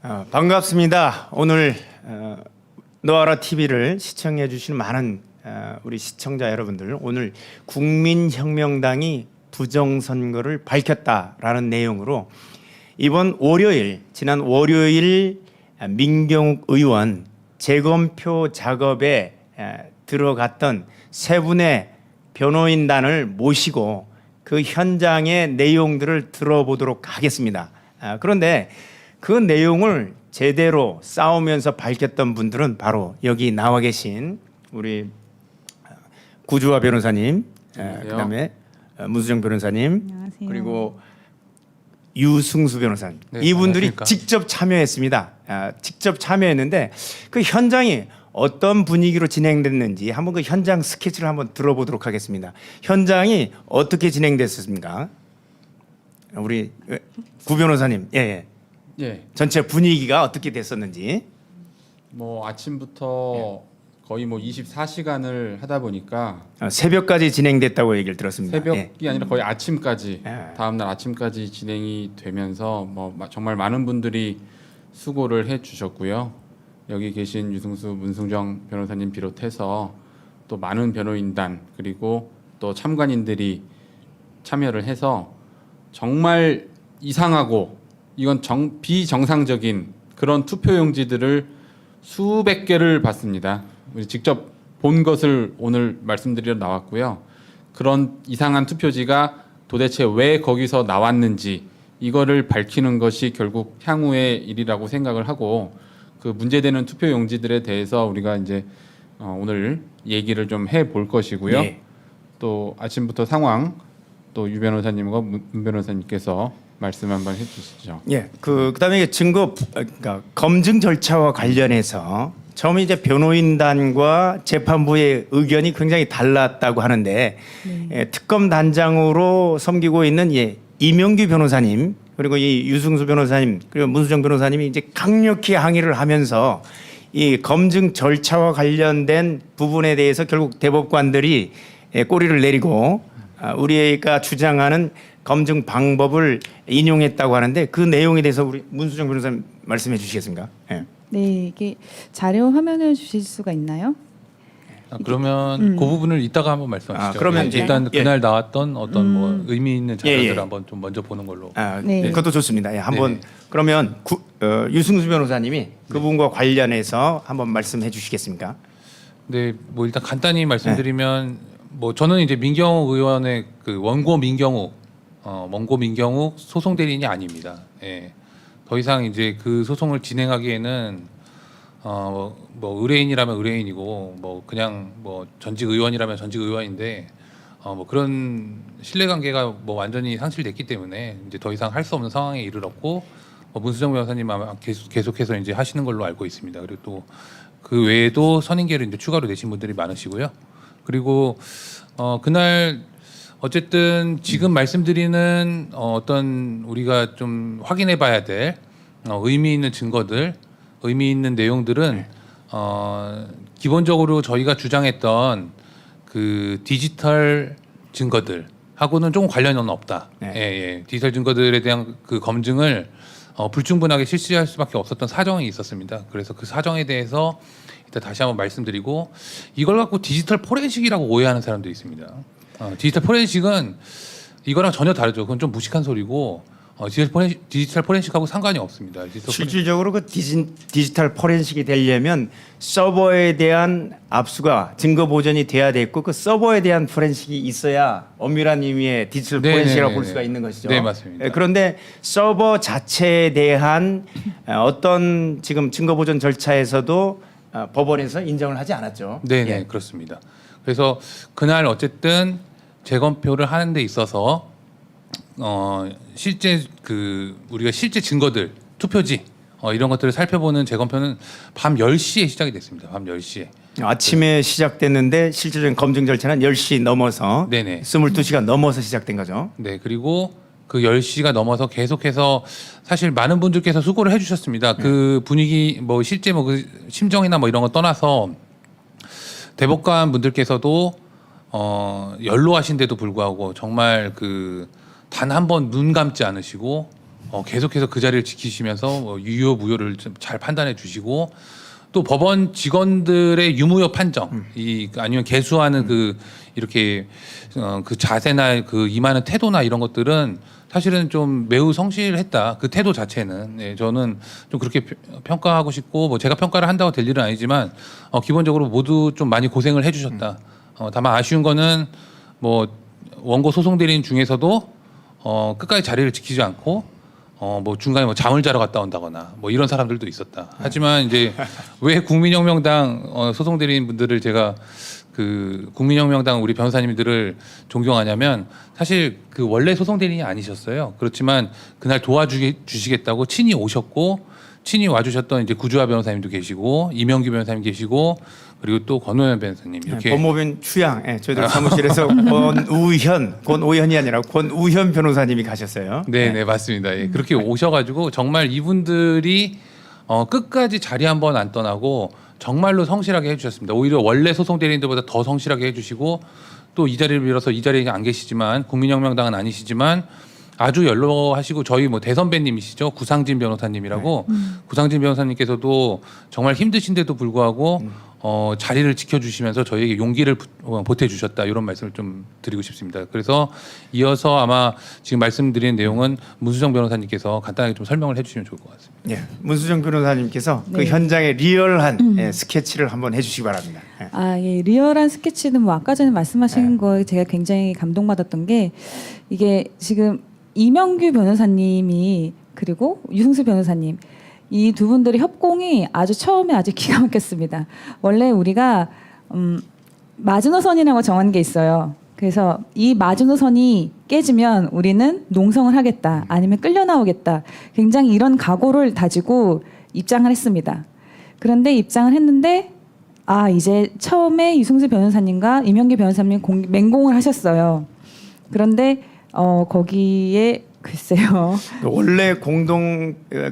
반갑습니다. 오늘 노아라 TV를 시청해 주시는 많은 우리 시청자 여러분들, 오늘 국민혁명당이 부정선거를 밝혔다라는 내용으로 이번 월요일, 지난 월요일 민경욱 의원 재검표 작업에 들어갔던 세 분의 변호인단을 모시고 그 현장의 내용들을 들어보도록 하겠습니다. 그런데 그 내용을 제대로 싸우면서 밝혔던 분들은 바로 여기 나와 계신 우리 구주화 변호사님, 그다음에 문수정 변호사님, 안녕하세요. 그리고 유승수 변호사님. 네, 이분들이 안녕하십니까. 직접 참여했습니다. 직접 참여했는데 그 현장이 어떤 분위기로 진행됐는지 한번 그 현장 스케치를 한번 들어보도록 하겠습니다. 현장이 어떻게 진행됐습니까? 우리 구 변호사님, 예. 예, 전체 분위기가 어떻게 됐었는지. 뭐 아침부터 거의 뭐 24시간을 하다 보니까 새벽까지 진행됐다고 얘기를 들었습니다. 새벽이 예. 아니라 거의 아침까지 예. 다음날 아침까지 진행이 되면서 뭐 정말 많은 분들이 수고를 해주셨고요. 여기 계신 유승수, 문승정 변호사님 비롯해서 또 많은 변호인단 그리고 또 참관인들이 참여를 해서 정말 이상하고 이건 비정상적인 그런 투표용지들을 수백 개를 봤습니다. 우리 직접 본 것을 오늘 말씀드리러 나왔고요. 그런 이상한 투표지가 도대체 왜 거기서 나왔는지 이거를 밝히는 것이 결국 향후의 일이라고 생각을 하고 그 문제되는 투표용지들에 대해서 우리가 이제 오늘 얘기를 좀 해볼 것이고요. 네. 또 아침부터 상황 또 유 변호사님과 문 변호사님께서 말씀 한번 해주시죠. 예. 그다음에 증거, 그러니까 검증 절차와 관련해서 처음에 이제 변호인단과 재판부의 의견이 굉장히 달랐다고 하는데 특검 단장으로 섬기고 있는 이명규 변호사님, 그리고 이 유승수 변호사님, 그리고 문수정 변호사님이 이제 강력히 항의를 하면서 이 검증 절차와 관련된 부분에 대해서 결국 대법관들이 꼬리를 내리고 우리가 주장하는 검증 방법을 인용했다고 하는데 그 내용에 대해서 우리 문수정 변호사님 말씀해 주시겠습니까? 예. 네, 이게 자료 화면을 주실 수가 있나요? 그러면 그 부분을 이따가 한번 말씀하시죠. 그러면 이제 일단 그날 나왔던 어떤 뭐 의미 있는 자료들을 예. 한번 좀 먼저 보는 걸로. 네. 그것도 좋습니다. 예, 한번 네. 그러면 유승수 변호사님이 그 부분과 관련해서 한번 말씀해 주시겠습니까? 네, 뭐 일단 간단히 말씀드리면 뭐 저는 이제 민경욱 의원의 그 원고 민경욱 소송 대리인이 아닙니다. 예. 더 이상 이제 그 소송을 진행하기에는 뭐 의뢰인이라면 의뢰인이고 뭐 그냥 뭐 전직 의원이라면 전직 의원인데 뭐 그런 신뢰관계가 뭐 완전히 상실됐기 때문에 이제 더 이상 할 수 없는 상황에 이르렀고 문수정 변호사님 아마 계속해서 이제 하시는 걸로 알고 있습니다. 그리고 또 그 외에도 선임계를 이제 추가로 내신 분들이 많으시고요. 그리고 그날 어쨌든 지금 말씀드리는 어떤 우리가 좀 확인해봐야 될 의미 있는 증거들, 의미 있는 내용들은 기본적으로 저희가 주장했던 그 디지털 증거들하고는 조금 관련은 없다. 네. 예. 디지털 증거들에 대한 그 검증을 불충분하게 실시할 수밖에 없었던 사정이 있었습니다. 그래서 그 사정에 대해서 일단 다시 한번 말씀드리고 이걸 갖고 디지털 포렌식이라고 오해하는 사람도 있습니다. 디지털 포렌식은 이거랑 전혀 다르죠. 그건 좀 무식한 소리고 디지털 포렌식하고 상관이 없습니다. 실질적으로 그 디지털 포렌식이 되려면 서버에 대한 압수가 증거 보존이 돼야 됐고 그 서버에 대한 포렌식이 있어야 엄밀한 의미의 디지털 포렌식이라고 볼 수가 있는 것이죠. 네, 맞습니다. 그런데 서버 자체에 대한 어떤 지금 증거 보존 절차에서도 법원에서 인정을 하지 않았죠. 네, 예. 그렇습니다. 그래서 그날 어쨌든 재검표를 하는 데 있어서 실제 우리가 실제 증거들, 투표지 이런 것들을 살펴보는 재검표는 밤 10시에 시작이 됐습니다. 밤 10시에. 아침에 시작됐는데 실질적인 검증 절차는 10시 넘어서 네네. 22시간 넘어서 시작된 거죠. 네, 그리고 그 10시가 넘어서 계속해서 사실 많은 분들께서 수고를 해주셨습니다. 그 분위기 뭐 실제 뭐 그 심정이나 뭐 이런 거 떠나서 대법관 분들께서도 연로하신데도 불구하고 정말 그 단 한 번 눈 감지 않으시고 계속해서 그 자리를 지키시면서 유효 무효를 좀 잘 판단해 주시고 또 법원 직원들의 유무효 판정 아니면 개수하는 그 이렇게 그 자세나 그 임하는 태도나 이런 것들은 사실은 좀 매우 성실했다. 그 태도 자체는 저는 좀 그렇게 평가하고 싶고 뭐 제가 평가를 한다고 될 일은 아니지만 기본적으로 모두 좀 많이 고생을 해주셨다. 다만 아쉬운 거는 뭐 원고 소송 대리인 중에서도 끝까지 자리를 지키지 않고 뭐 중간에 뭐 잠을 자러 갔다 온다거나 뭐 이런 사람들도 있었다. 하지만 이제 왜 국민혁명당 소송 대리인 분들을 제가 그 국민혁명당 우리 변호사님들을 존경하냐면 사실 그 원래 소송 대리인이 아니셨어요. 그렇지만 그날 도와주시겠다고 친히 오셨고 친히 와주셨던 이제 구주화 변호사님도 계시고 이명규 변호사님 계시고 그리고 또 권오현 변호사님 이렇게 법무부인 추양 저희들 사무실에서 권오현이 아니라 권우현 변호사님이 가셨어요. 네, 맞습니다. 예, 그렇게 오셔가지고 정말 이분들이 끝까지 자리 한번 안 떠나고 정말로 성실하게 해주셨습니다. 오히려 원래 소송 대리인들보다 더 성실하게 해주시고 또 이 자리를 빌어서 이 자리에 안 계시지만 국민혁명당은 아니시지만 아주 연로하시고 저희 뭐 대선배님이시죠. 구상진 변호사님이라고 구상진 변호사님께서도 정말 힘드신데도 불구하고 자리를 지켜주시면서 저희에게 용기를 보태주셨다 이런 말씀을 좀 드리고 싶습니다. 그래서 이어서 아마 지금 말씀드린 내용은 문수정 변호사님께서 간단하게 좀 설명을 해주시면 좋을 것 같습니다. 예, 문수정 변호사님께서 네. 그 현장의 리얼한 스케치를 한번 해주시기 바랍니다. 예, 리얼한 스케치는 뭐 아까 전에 말씀하신 거에 제가 굉장히 감동받았던 게 이게 지금 이명규 변호사님이 그리고 유승수 변호사님 이 두 분들의 협공이 아주 처음에 아주 기가 막혔습니다. 원래 우리가 마지노선이라고 정한 게 있어요. 그래서 이 마지노선이 깨지면 우리는 농성을 하겠다 아니면 끌려 나오겠다 굉장히 이런 각오를 다지고 입장을 했습니다. 그런데 입장을 했는데 이제 처음에 유승수 변호사님과 이명규 변호사님 맹공을 하셨어요. 그런데 거기에 글쎄요. 원래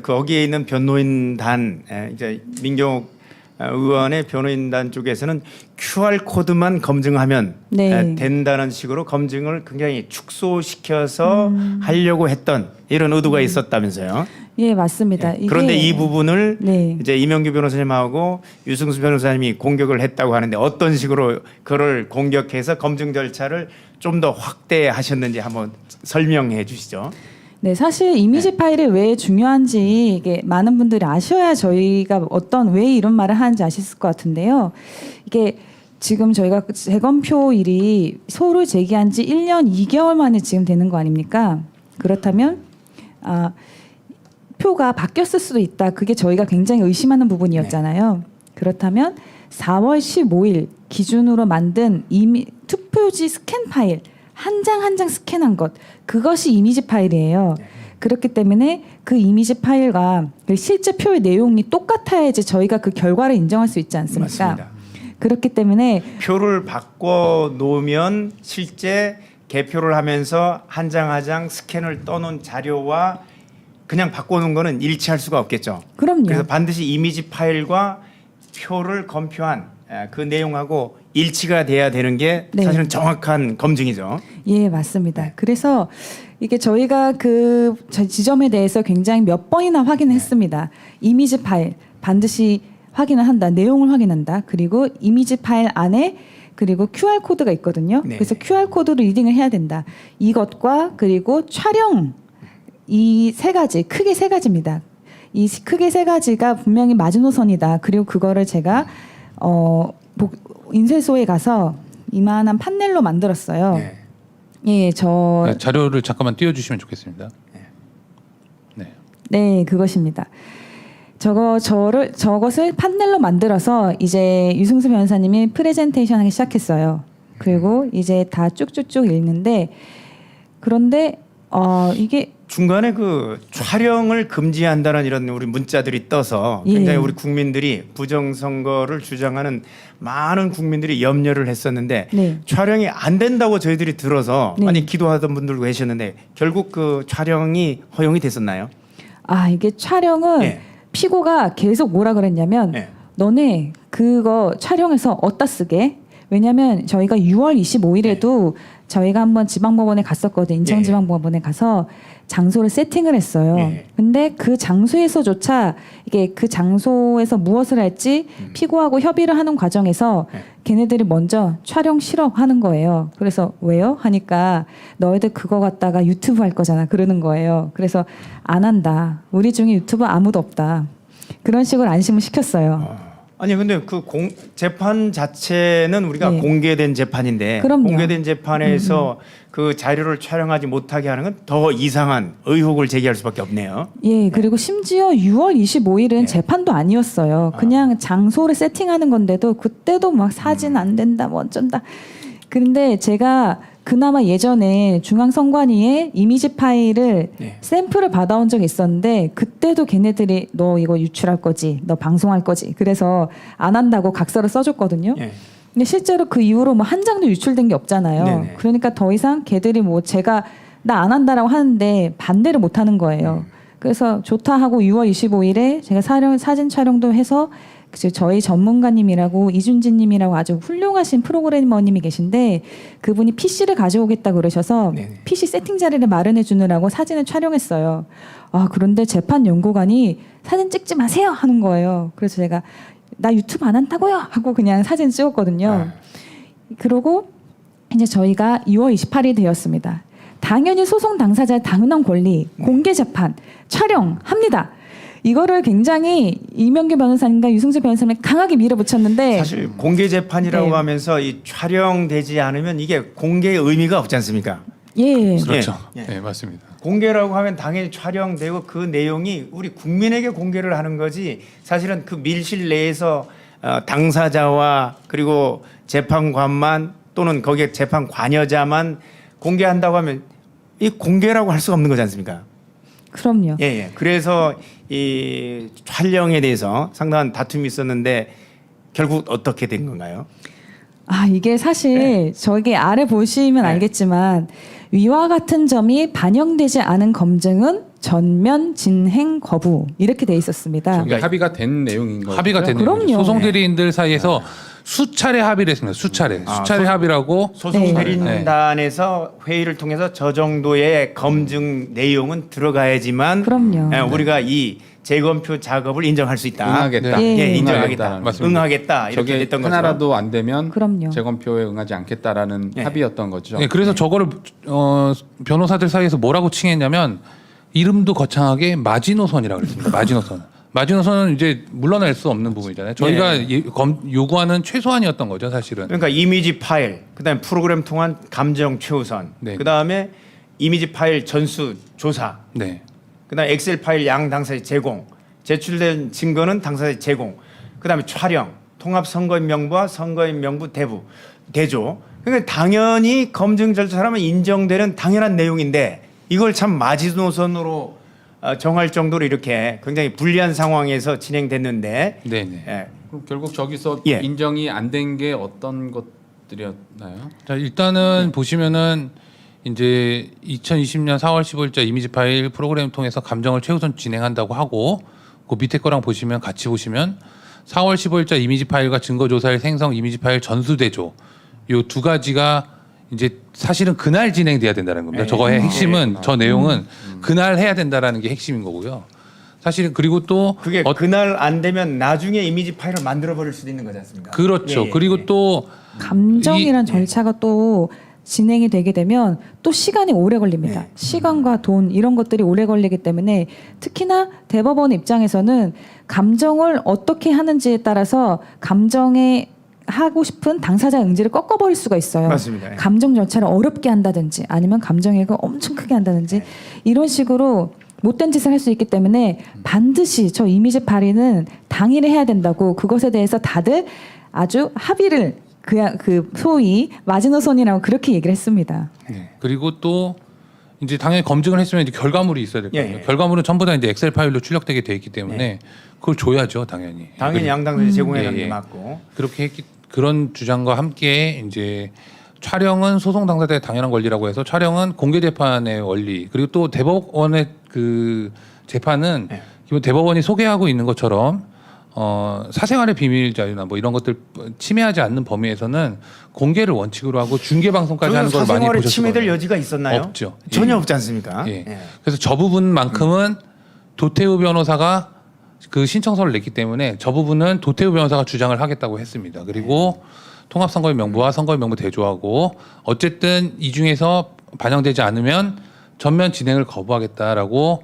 거기에 있는 변호인단 이제 민경욱 의원의 변호인단 쪽에서는 QR 코드만 검증하면 네. 된다는 식으로 검증을 굉장히 축소시켜서 하려고 했던 이런 의도가 있었다면서요. 예, 맞습니다. 이게 그런데 이 부분을 네. 이제 이명규 변호사님하고 유승수 변호사님이 공격을 했다고 하는데 어떤 식으로 그를 공격해서 검증 절차를 좀 더 확대하셨는지 한번 설명해 주시죠. 네, 사실 이미지 파일이 왜 중요한지 이게 많은 분들이 아셔야 저희가 왜 이런 말을 하는지 아실 것 같은데요. 이게 지금 저희가 재검표일이 소를 제기한 지 1년 2개월 만에 지금 되는 거 아닙니까? 그렇다면 표가 바뀌었을 수도 있다. 그게 저희가 굉장히 의심하는 부분이었잖아요. 그렇다면 4월 15일 기준으로 만든 투표지 스캔 파일 한 장 한 장 스캔한 것 그것이 이미지 파일이에요. 그렇기 때문에 그 이미지 파일과 실제 표의 내용이 똑같아야지 저희가 그 결과를 인정할 수 있지 않습니까? 맞습니다. 그렇기 때문에 표를 바꿔 놓으면 실제 개표를 하면서 한 장 한 장 스캔을 떠놓은 자료와 그냥 바꿔놓은 거는 일치할 수가 없겠죠. 그럼요. 그래서 반드시 이미지 파일과 표를 검표한 그 내용하고 일치가 돼야 되는 게 네. 사실은 정확한 검증이죠. 예, 맞습니다. 그래서 이게 저희가 그 지점에 대해서 굉장히 몇 번이나 확인했습니다. 이미지 파일 반드시 확인을 한다. 내용을 확인한다. 그리고 이미지 파일 안에 그리고 QR 코드가 있거든요. 네. 그래서 QR 코드를 리딩을 해야 된다. 이것과 그리고 촬영 이 세 가지 크게 세 가지입니다. 이 크게 세 가지가 분명히 마지노선이다. 그리고 그거를 제가 인쇄소에 가서 이만한 판넬로 만들었어요. 네. 예, 자료를 잠깐만 띄워주시면 좋겠습니다. 네, 그것입니다. 저것을 판넬로 만들어서 이제 유승수 변호사님이 프레젠테이션 하기 시작했어요. 그리고 이제 다 쭉쭉쭉 읽는데 그런데 이게 중간에 그 촬영을 금지한다는 이런 우리 문자들이 떠서 굉장히 예. 우리 국민들이 부정선거를 주장하는 많은 국민들이 염려를 했었는데 네. 촬영이 안 된다고 저희들이 들어서 네. 많이 기도하던 분들도 계셨는데 결국 그 촬영이 허용이 됐었나요? 이게 촬영은 예. 피고가 계속 뭐라 그랬냐면 예. 너네 그거 촬영해서 어디다 쓰게? 왜냐하면 저희가 6월 25일에도 저희가 한번 지방법원에 갔었거든요. 인천지방법원에 가서 장소를 세팅을 했어요. 예. 근데 그 장소에서조차 이게 그 장소에서 무엇을 할지 피고하고 협의를 하는 과정에서 걔네들이 먼저 촬영 싫어 하는 거예요. 그래서 왜요? 하니까 너희들 그거 갖다가 유튜브 할 거잖아. 그러는 거예요. 그래서 안 한다. 우리 중에 유튜브 아무도 없다. 그런 식으로 안심을 시켰어요. 아니 근데 그 재판 자체는 우리가 네. 공개된 재판인데 그럼요. 공개된 재판에서 그 자료를 촬영하지 못하게 하는 건 더 이상한 의혹을 제기할 수밖에 없네요. 예, 그리고 심지어 6월 25일은 네. 재판도 아니었어요. 그냥 장소를 세팅하는 건데도 그때도 막 사진 안 된다, 뭐 어쩐다. 그런데 제가 그나마 예전에 중앙선관위에 이미지 파일을 네. 샘플을 받아온 적이 있었는데 그때도 걔네들이 너 이거 유출할 거지, 너 방송할 거지. 그래서 안 한다고 각서를 써줬거든요. 예. 근데 실제로 그 이후로 뭐 한 장도 유출된 게 없잖아요. 네네. 그러니까 더 이상 걔들이 뭐 제가 나 안 한다라고 하는데 반대를 못 하는 거예요. 그래서 좋다 하고 6월 25일에 제가 사진 촬영도 해서 저희 전문가님이라고 이준진님이라고 아주 훌륭하신 프로그래머님이 계신데 그분이 PC를 가지고 오겠다 그러셔서 네네. PC 세팅 자리를 마련해 주느라고 사진을 촬영했어요. 아 그런데 재판 연구관이 사진 찍지 마세요 하는 거예요. 그래서 제가 나 유튜브 안 한다고요 하고 그냥 사진 찍었거든요. 그러고 이제 저희가 2월 28일이 되었습니다. 당연히 소송 당사자의 당연한 권리, 공개 재판, 촬영합니다. 이거를 굉장히 이명규 변호사님과 유승재 변호사님이 강하게 밀어붙였는데 사실 공개 재판이라고 네. 하면서 이 촬영되지 않으면 이게 공개의 의미가 없지 않습니까? 예, 그렇죠. 예. 네, 맞습니다. 공개라고 하면 당연히 촬영되고 그 내용이 우리 국민에게 공개를 하는 거지 사실은 그 밀실 내에서 당사자와 그리고 재판관만 또는 거기에 재판 관여자만 공개한다고 하면 이 공개라고 할 수가 없는 거지 않습니까? 그럼요. 예, 예. 그래서 이 촬영에 대해서 상당한 다툼이 있었는데 결국 어떻게 된 건가요? 아 이게 사실 저기 아래 보시면 네. 알겠지만 위와 같은 점이 반영되지 않은 검증은 전면 진행 거부 이렇게 돼 있었습니다. 이게 합의가 된 내용인 거죠. 합의가 된 그럼요. 내용이죠. 소송 대리인들 사이에서 수차례 합의를 했습니다. 수차례 합의라고 소송 네. 대리인단에서 회의를 통해서 저 정도의 검증 내용은 들어가야지만 그럼요. 우리가 이 재검표 작업을 인정할 수 있다. 응하겠다. 네. 예, 인정하겠다. 응하겠다라는 맞습니다. 응하겠다. 이렇게 저게 됐던 거죠. 하나라도 안 되면 그럼요. 재검표에 응하지 않겠다라는 네. 합의였던 거죠. 네, 그래서 저거를 변호사들 사이에서 뭐라고 칭했냐면 이름도 거창하게 마지노선이라고 그랬습니다. 마지노선. 마지노선은 이제 물러날 수 없는 부분이잖아요. 저희가 요구하는 최소한이었던 거죠, 사실은. 그러니까 이미지 파일, 그다음에 프로그램 통한 감정 최우선, 네. 그다음에 이미지 파일 전수 조사, 네. 그다음에 엑셀 파일 양 당사자 제공, 제출된 증거는 당사자 제공, 그다음에 촬영, 통합 선거인 명부와 선거인 명부 대조. 그러니까 당연히 검증 절차라면 인정되는 당연한 내용인데 이걸 참 마지노선으로 정할 정도로 이렇게 굉장히 불리한 상황에서 진행됐는데 네, 네. 예. 그럼 결국 저기서 예. 인정이 안 된 게 어떤 것들이었나요? 자, 일단은 보시면은 이제 2020년 4월 15일자 이미지 파일 프로그램 통해서 감정을 최우선 진행한다고 하고 그 밑에 거랑 보시면 같이 보시면 4월 15일자 이미지 파일과 증거 조사일 생성 이미지 파일 전수 대조 요 두 가지가 이제 사실은 그날 진행돼야 된다는 겁니다. 네. 저거의 핵심은 네. 저 내용은 그날 해야 된다라는 게 핵심인 거고요. 사실은 그리고 또 그게 그날 안 되면 나중에 이미지 파일을 만들어 버릴 수도 있는 거지 않습니까? 그렇죠. 예, 예, 그리고 예. 또 감정이란 절차가 또 진행이 되게 되면 또 시간이 오래 걸립니다. 네. 시간과 돈 이런 것들이 오래 걸리기 때문에 특히나 대법원 입장에서는 감정을 어떻게 하는지에 따라서 감정에 하고 싶은 당사자 응지를 꺾어버릴 수가 있어요. 맞습니다. 예. 감정 절차를 어렵게 한다든지 아니면 감정이익을 엄청 크게 한다든지 이런 식으로 못된 짓을 할 수 있기 때문에 반드시 저 이미지 발의는 당일에 해야 된다고 그것에 대해서 다들 아주 합의를 그 소위 마지노선이라고 그렇게 얘기를 했습니다. 네. 그리고 또 이제 당연히 검증을 했으면 이제 결과물이 있어야 될 거예요. 예, 예. 결과물은 전부 다 이제 엑셀 파일로 출력되게 돼 있기 때문에 그걸 줘야죠, 당연히. 당연히 양당들이 제공해 가는 예, 게 예. 맞고. 그렇게 했기 그런 주장과 함께 이제 촬영은 소송 당사자의 당연한 권리라고 해서 촬영은 공개 재판의 원리 그리고 또 대법원의 그 재판은 네. 기본 대법원이 소개하고 있는 것처럼 사생활의 비밀 자유나 뭐 이런 것들 침해하지 않는 범위에서는 공개를 원칙으로 하고 중계 방송까지 하는 걸 많이 사생활에 보셨을 침해될 거예요. 여지가 있었나요? 없죠. 전혀 예. 없지 않습니까? 예. 예. 그래서 저 부분만큼은 도태우 변호사가 그 신청서를 냈기 때문에 저 부분은 도태우 변호사가 주장을 하겠다고 했습니다. 그리고 통합선거의 명부와 선거의 명부 대조하고 어쨌든 이 중에서 반영되지 않으면 전면 진행을 거부하겠다라고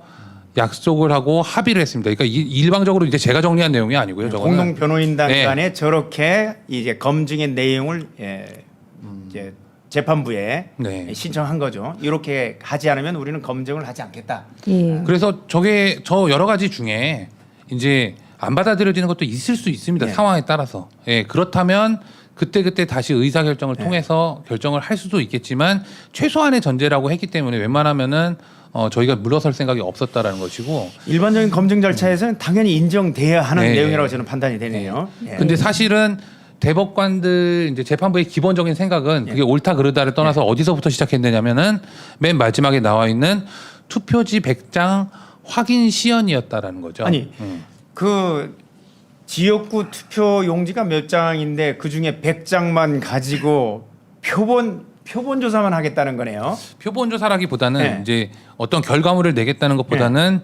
약속을 하고 합의를 했습니다. 그러니까 일방적으로 이제 제가 정리한 내용이 아니고요. 저거는 공동 변호인단 네. 간에 저렇게 이제 검증의 내용을 이제 재판부에 네. 신청한 거죠. 이렇게 하지 않으면 우리는 검증을 하지 않겠다. 예. 그래서 저게 저 여러 가지 중에 이제 안 받아들여지는 것도 있을 수 있습니다. 네. 상황에 따라서. 예, 그렇다면 그때 다시 의사 결정을 통해서 결정을 할 수도 있겠지만 최소한의 전제라고 했기 때문에 웬만하면은 저희가 물러설 생각이 없었다라는 것이고. 일반적인 검증 절차에서는 당연히 인정돼야 하는 네. 내용이라고 저는 판단이 되네요. 예. 근데 사실은 대법관들 이제 재판부의 기본적인 생각은 그게 옳다 그르다를 떠나서 어디서부터 시작했느냐면은 맨 마지막에 나와 있는 투표지 100장 확인 시연이었다라는 거죠. 아니 그 지역구 투표 용지가 몇 장인데 그 중에 100장만 가지고 표본 조사만 하겠다는 거네요. 표본 조사라기보다는 네. 이제 어떤 결과물을 내겠다는 것보다는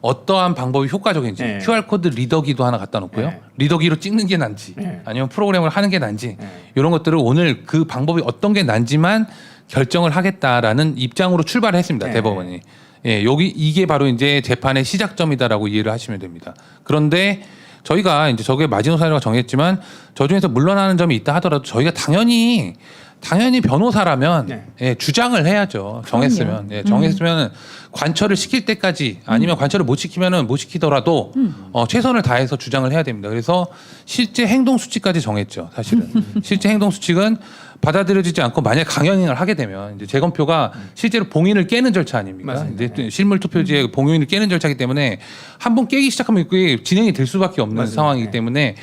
어떠한 방법이 효과적인지 네. QR 코드 리더기도 하나 갖다 놓고요. 네. 리더기로 찍는 게 난지 네. 아니면 프로그램을 하는 게 난지 네. 이런 것들을 오늘 그 방법이 어떤 게 난지만 결정을 하겠다라는 입장으로 출발을 했습니다. 네. 대법원이. 예, 여기 이게 바로 이제 재판의 시작점이다라고 이해를 하시면 됩니다. 그런데 저희가 이제 저게 마지노선이라고 정했지만 저 중에서 물러나는 점이 있다 하더라도 저희가 당연히 변호사라면 네. 예, 주장을 해야죠. 정했으면. 예, 정했으면 관철을 시킬 때까지 아니면 관철을 못 시키면은 못 시키더라도 최선을 다해서 주장을 해야 됩니다. 그래서 실제 행동 수칙까지 정했죠. 사실은 실제 행동 수칙은 받아들여지지 않고 만약 강행을 하게 되면 이제 재검표가 실제로 봉인을 깨는 절차 아닙니까? 맞습니다. 이제 실물 투표지의 봉인을 깨는 절차이기 때문에 한 번 깨기 시작하면 그게 진행이 될 수밖에 없는 맞습니다. 상황이기 네. 때문에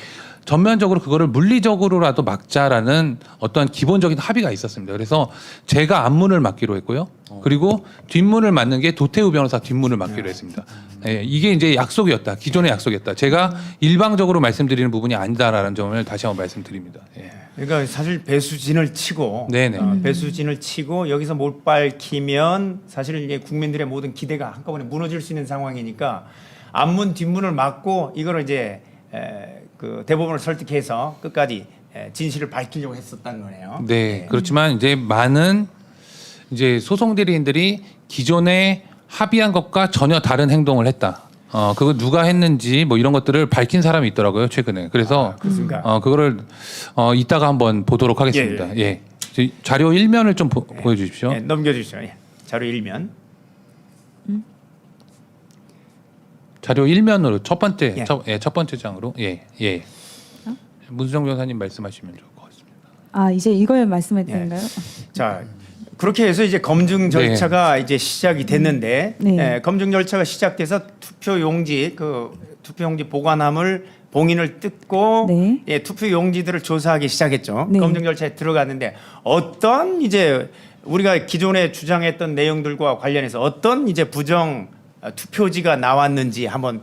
전면적으로 그거를 물리적으로라도 막자라는 어떠한 기본적인 합의가 있었습니다. 그래서 제가 앞문을 막기로 했고요. 그리고 뒷문을 막는 게 도태우 변호사 뒷문을 막기로 했습니다. 예, 이게 이제 약속이었다. 기존의 약속이었다. 제가 일방적으로 말씀드리는 부분이 아니다라는 점을 다시 한번 말씀드립니다. 예. 그러니까 사실 배수진을 치고 네네. 배수진을 치고 여기서 못 밝히면 사실 이제 국민들의 모든 기대가 한꺼번에 무너질 수 있는 상황이니까 앞문 뒷문을 막고 이거를 이제 그 대법원을 설득해서 끝까지 진실을 밝히려고 했었다는 거네요. 네, 그렇지만 이제 많은 이제 소송 대리인들이 기존에 합의한 것과 전혀 다른 행동을 했다. 그거 누가 했는지 뭐 이런 것들을 밝힌 사람이 있더라고요 최근에. 그래서 그렇습니까? 그거를 이따가 한번 보도록 하겠습니다. 예. 자료 1면을 좀 보여주십시오. 예, 넘겨주시죠. 예. 자료 1면. 자료 1면으로 첫 번째 예. 첫 번째 장으로 예. 문수정 변호사님 말씀하시면 좋을 것 같습니다. 아 이제 이걸 말씀해도 되는가요? 자 그렇게 해서 이제 검증 절차가 이제 시작이 됐는데 네. 검증 절차가 시작돼서 투표용지 보관함을 봉인을 뜯고 네. 예, 투표용지들을 조사하기 시작했죠. 네. 검증 절차에 들어갔는데 어떤 이제 우리가 기존에 주장했던 내용들과 관련해서 어떤 이제 부정 투표지가 나왔는지 한번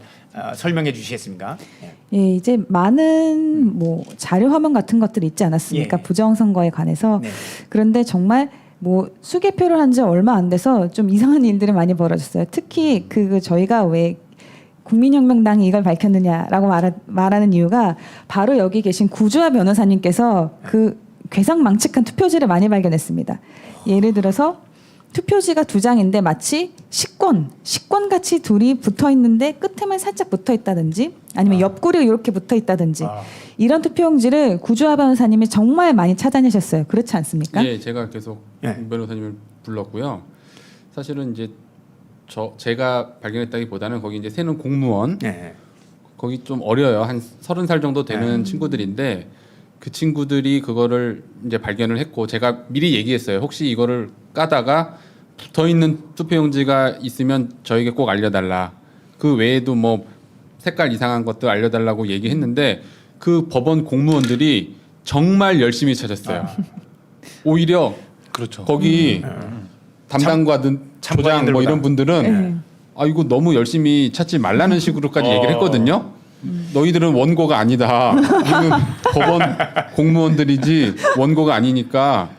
설명해 주시겠습니까? 예, 이제 많은 뭐 자료 화면 같은 것들이 있지 않았습니까? 예. 부정선거에 관해서. 네. 그런데 정말 뭐 수개표를 한 지 얼마 안 돼서 좀 이상한 일들이 많이 벌어졌어요. 특히 그 저희가 왜 국민혁명당이 이걸 밝혔느냐라고 말하는 이유가 바로 여기 계신 구주아 변호사님께서 그 괴상망측한 투표지를 많이 발견했습니다. 예를 들어서 투표지가 2장인데 마치 식권 같이 둘이 붙어 있는데 끝에만 살짝 붙어 있다든지 아니면 옆구리가 이렇게 붙어 있다든지 이런 투표용지를 구주아 변호사님이 정말 많이 찾아내셨어요. 그렇지 않습니까? 예, 제가 계속 예. 공 변호사님을 불렀고요. 사실은 이제 제가 발견했다기보다는 거기 이제 새는 공무원 네. 거기 좀 어려요. 한 30살 정도 되는 친구들인데 그 친구들이 그거를 이제 발견을 했고 제가 미리 얘기했어요. 혹시 이거를 까다가 붙어 있는 투표용지가 있으면 저에게 꼭 알려달라. 그 외에도 뭐 색깔 이상한 것도 알려달라고 얘기했는데 그 법원 공무원들이 정말 열심히 찾았어요. 오히려 그렇죠. 거기 담당관들 조장 뭐 이런 분들은 네. 이거 너무 열심히 찾지 말라는 식으로까지 얘기를 했거든요. 너희들은 원고가 아니다. 우리는 법원 공무원들이지 원고가 아니니까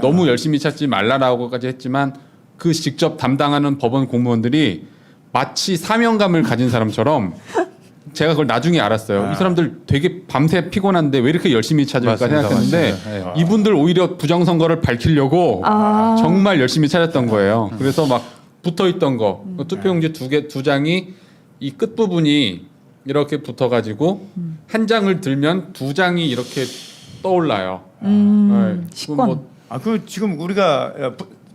너무 열심히 찾지 말라라고까지 했지만 그 직접 담당하는 법원 공무원들이 마치 사명감을 가진 사람처럼 제가 그걸 나중에 알았어요. 이 사람들 되게 밤새 피곤한데 왜 이렇게 열심히 찾을까 맞습니다. 생각했는데 맞습니다. 이분들 오히려 부정선거를 밝히려고 정말 열심히 찾았던 거예요. 그래서 막 붙어있던 거 투표용지 두 장이 이 끝부분이 이렇게 붙어가지고 한 장을 들면 두 장이 이렇게 떠올라요. 네. 식권. 뭐 그 지금 우리가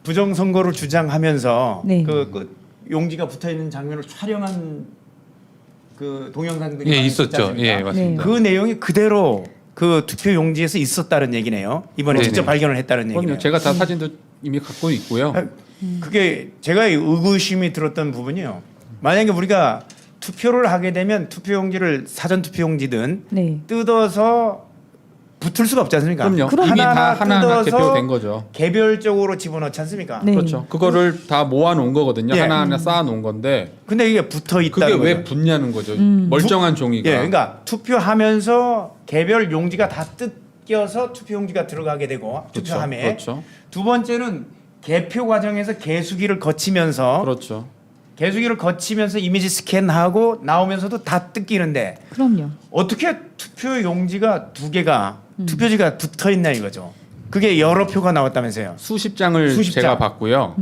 부정 선거를 주장하면서 네. 그 용지가 붙어 있는 장면을 촬영한 그 동영상들이 예, 많이 있었죠. 않습니까? 예, 맞습니다. 그 내용이 그대로 그 투표 용지에서 있었다는 얘기네요. 이번에 네네. 직접 발견을 했다는 얘기네요. 그럼요. 제가 다 사진도 이미 갖고 있고요. 그게 제가 의구심이 들었던 부분이요. 만약에 우리가 투표를 하게 되면 투표용지를 사전 투표용지든 네. 뜯어서 붙을 수가 없지 않습니까? 그럼요. 그럼 이미 다 하나하나 하나하나 뜯어서 개표된 거죠. 개별적으로 집어넣지 않습니까? 네. 그렇죠. 그거를 다 모아놓은 거거든요. 예. 하나하나 쌓아놓은 건데 근데 이게 붙어 그게 있다는 왜 거죠. 붙냐는 거죠. 멀쩡한 종이가. 예, 그러니까 투표하면서 개별 용지가 다 뜯겨서 투표용지가 들어가게 되고 그렇죠. 투표함에 그렇죠. 두 번째는 개표 과정에서 개수기를 거치면서 그렇죠. 개수기를 거치면서 이미지 스캔하고 나오면서도 다 뜯기는데 그럼요. 어떻게 투표 용지가 두 개가 투표지가 붙어 있나 이거죠. 그게 여러 표가 나왔다면서요. 수십 장을 수십 제가 장. 봤고요.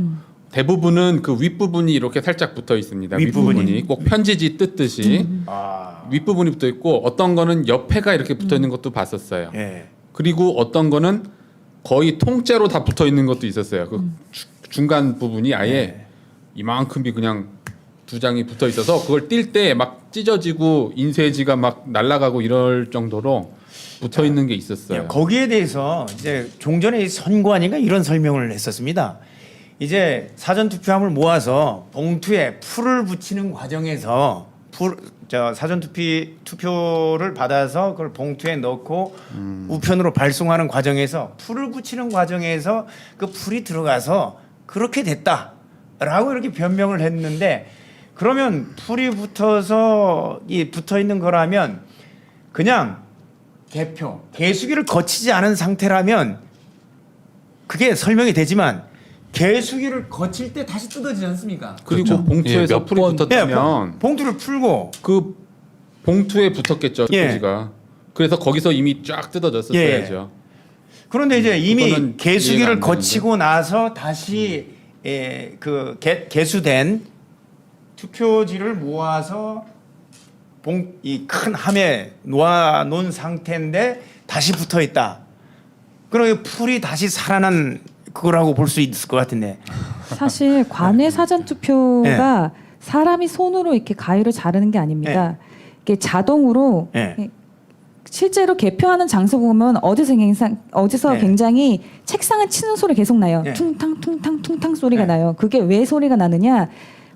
대부분은 그 윗부분이 이렇게 살짝 붙어 있습니다. 윗부분이. 윗부분이 꼭 편지지 뜯듯이 아, 윗부분이 붙어 있고 어떤 거는 옆에가 이렇게 붙어 있는 것도 봤었어요. 예. 그리고 어떤 거는 거의 통째로 다 붙어 있는 것도 있었어요. 그 중간 부분이 아예 네. 이만큼이 그냥 두 장이 붙어 있어서 그걸 뛸 때 막 찢어지고 인쇄지가 막 날아가고 이럴 정도로 붙어 있는 게 있었어요. 예, 거기에 대해서 이제 종전의 선관위가 이런 설명을 했었습니다. 이제 사전 투표함을 모아서 봉투에 풀을 붙이는 과정에서 사전 투표를 받아서 그걸 봉투에 넣고 우편으로 발송하는 과정에서 풀을 붙이는 과정에서 그 풀이 들어가서 그렇게 됐다라고 이렇게 변명을 했는데 그러면 풀이 붙어서 붙어 있는 거라면 그냥 개수기를 거치지 않은 상태라면 그게 설명이 되지만 개수기를 거칠 때 다시 뜯어지지 않습니까? 그리고 그렇죠. 봉투에서 예, 몇 풀이 번- 붙었다면 봉투를 풀고 그 봉투에 붙었겠죠. 예. 표지가. 그래서 거기서 이미 쫙 뜯어졌었어야죠. 그런데 이제 이미 그거는 이해가 개수기를 안 거치고 나서 다시 그 개수된 투표지를 모아서 이 큰 함에 놓아놓은 상태인데 다시 붙어 있다. 그럼 풀이 다시 살아난 그거라고 볼 수 있을 것 같은데. 사실 관외 사전 투표가 사람이 손으로 이렇게 가위로 자르는 게 아닙니다. 이게 자동으로 네. 실제로 개표하는 장소 보면 어디서 네. 굉장히 책상을 치는 소리 계속 나요. 네. 퉁탕 퉁탕 퉁탕 소리가 네. 나요. 그게 왜 소리가 나느냐?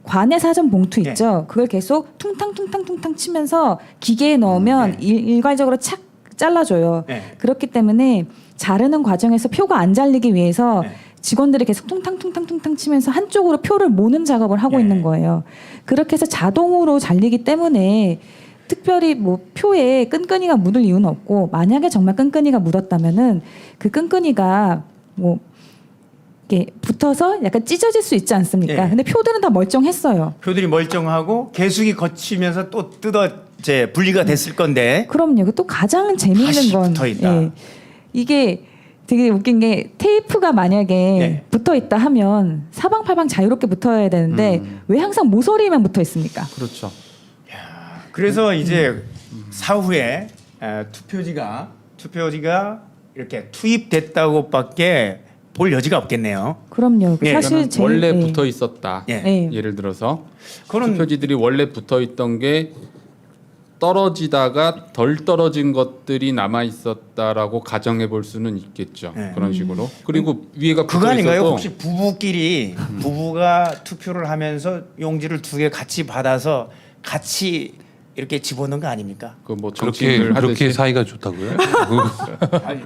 관외 사전 봉투 네. 있죠. 그걸 계속 퉁탕 퉁탕 퉁탕 치면서 기계에 넣으면 일괄적으로 착 잘라줘요. 네. 그렇기 때문에 자르는 과정에서 표가 안 잘리기 위해서 네. 직원들이 계속 퉁탕 치면서 한쪽으로 표를 모는 작업을 하고 네. 있는 거예요. 그렇게 해서 자동으로 잘리기 때문에 특별히 뭐 표에 끈끈이가 묻을 이유는 없고 만약에 정말 끈끈이가 묻었다면은 그 끈끈이가 뭐 이렇게 붙어서 약간 찢어질 수 있지 않습니까? 네. 근데 표들은 다 멀쩡했어요. 표들이 멀쩡하고 개수기 거치면서 또 이제 분리가 됐을 건데 그럼요. 또 가장 재미있는 다시 건 붙어있다. 이게 되게 웃긴 게 테이프가 만약에 네. 붙어 있다 하면 사방팔방 자유롭게 붙어야 되는데 왜 항상 모서리에만 붙어 있습니까? 그렇죠. 그래서 이제 사후에 투표지가 이렇게 투입됐다고밖에 볼 여지가 없겠네요. 그럼요. 예, 사실 그러니까 원래 예. 붙어 있었다. 예. 예. 예를 들어서 그런 투표지들이 원래 붙어 있던 게 떨어지다가 덜 떨어진 것들이 남아 있었다라고 가정해 볼 수는 있겠죠. 네. 그런 식으로. 그리고 위에가 그거 붙어 아닌가요? 있어도 혹시 부부가 투표를 하면서 용지를 두 개 같이 받아서 같이 이렇게 집어넣은 거 아닙니까? 그뭐 그렇게 정치인을 그렇게 하듯이 사이가 좋다고요? 아니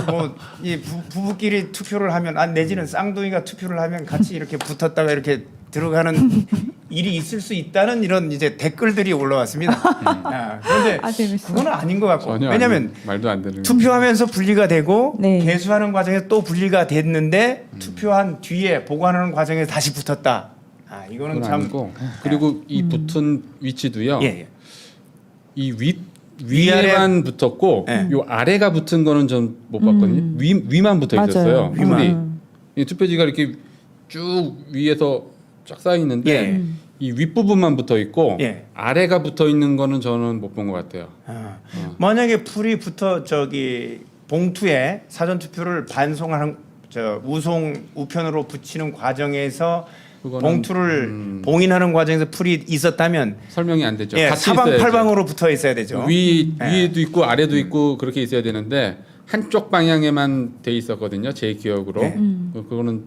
뭐이 부부끼리 투표를 하면 내지는 쌍둥이가 투표를 하면 같이 이렇게 붙었다가 이렇게 들어가는 일이 있을 수 있다는 이런 이제 댓글들이 올라왔습니다. 그런데 재밌어. 그건 아닌 것 같고 전혀 왜냐하면 말도 안 되는 투표하면서 분리가 되고 네. 개수하는 과정에서 또 분리가 됐는데 투표한 뒤에 보관하는 과정에서 다시 붙었다. 이거는 그건 참 아니고 그리고 이 붙은 위치도요. 예. 이 위에만 붙었고 예. 요 아래가 붙은 거는 전 못 봤거든요. 위만 붙어 맞아요. 있었어요. 위만. 근데 이 투표지가 이렇게 쭉 위에서 쫙 쌓여 있는데 예. 이 윗부분만 붙어 있고 예. 아래가 붙어 있는 거는 저는 못 본 것 같아요. 만약에 풀이 붙어 저기 봉투에 사전 투표를 반송하는 우편으로 붙이는 과정에서 그거는, 봉투를 봉인하는 과정에서 풀이 있었다면 설명이 안 되죠. 예, 같이 사방팔방으로 붙어 있어야 되죠. 위에도 있고 아래도 있고 그렇게 있어야 되는데 한쪽 방향에만 돼 있었거든요. 제 기억으로. 네. 그거는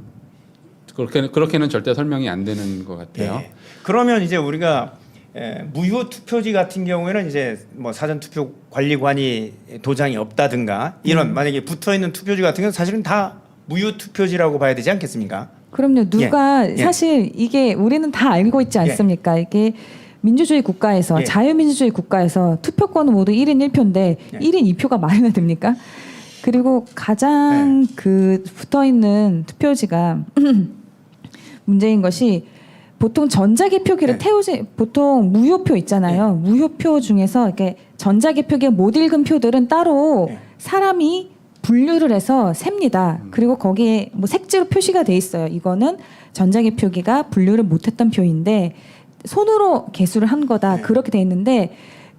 그렇게는 절대 설명이 안 되는 것 같아요. 예. 그러면 이제 우리가 무효 투표지 같은 경우에는 이제 뭐 사전 투표 관리관이 도장이 없다든가 이런 만약에 붙어 있는 투표지 같은 경우는 사실은 다 무효 투표지라고 봐야 되지 않겠습니까? 그럼요. 누가 예. 사실 이게 우리는 다 알고 있지 않습니까? 이게 민주주의 국가에서 예. 자유민주주의 국가에서 투표권은 모두 1인 1표인데 예. 1인 2표가 말이나 됩니까? 그리고 가장 그 붙어 있는 투표지가 문제인 것이 보통 전자개표기를 태우지 보통 무효표 있잖아요. 무효표 중에서 이렇게 전자개표기에 못 읽은 표들은 따로 사람이 분류를 해서 셉니다. 그리고 거기에 뭐 색지로 표시가 돼 있어요. 이거는 전자개표기가 분류를 못했던 표인데 손으로 개수를 한 거다. 그렇게 돼 있는데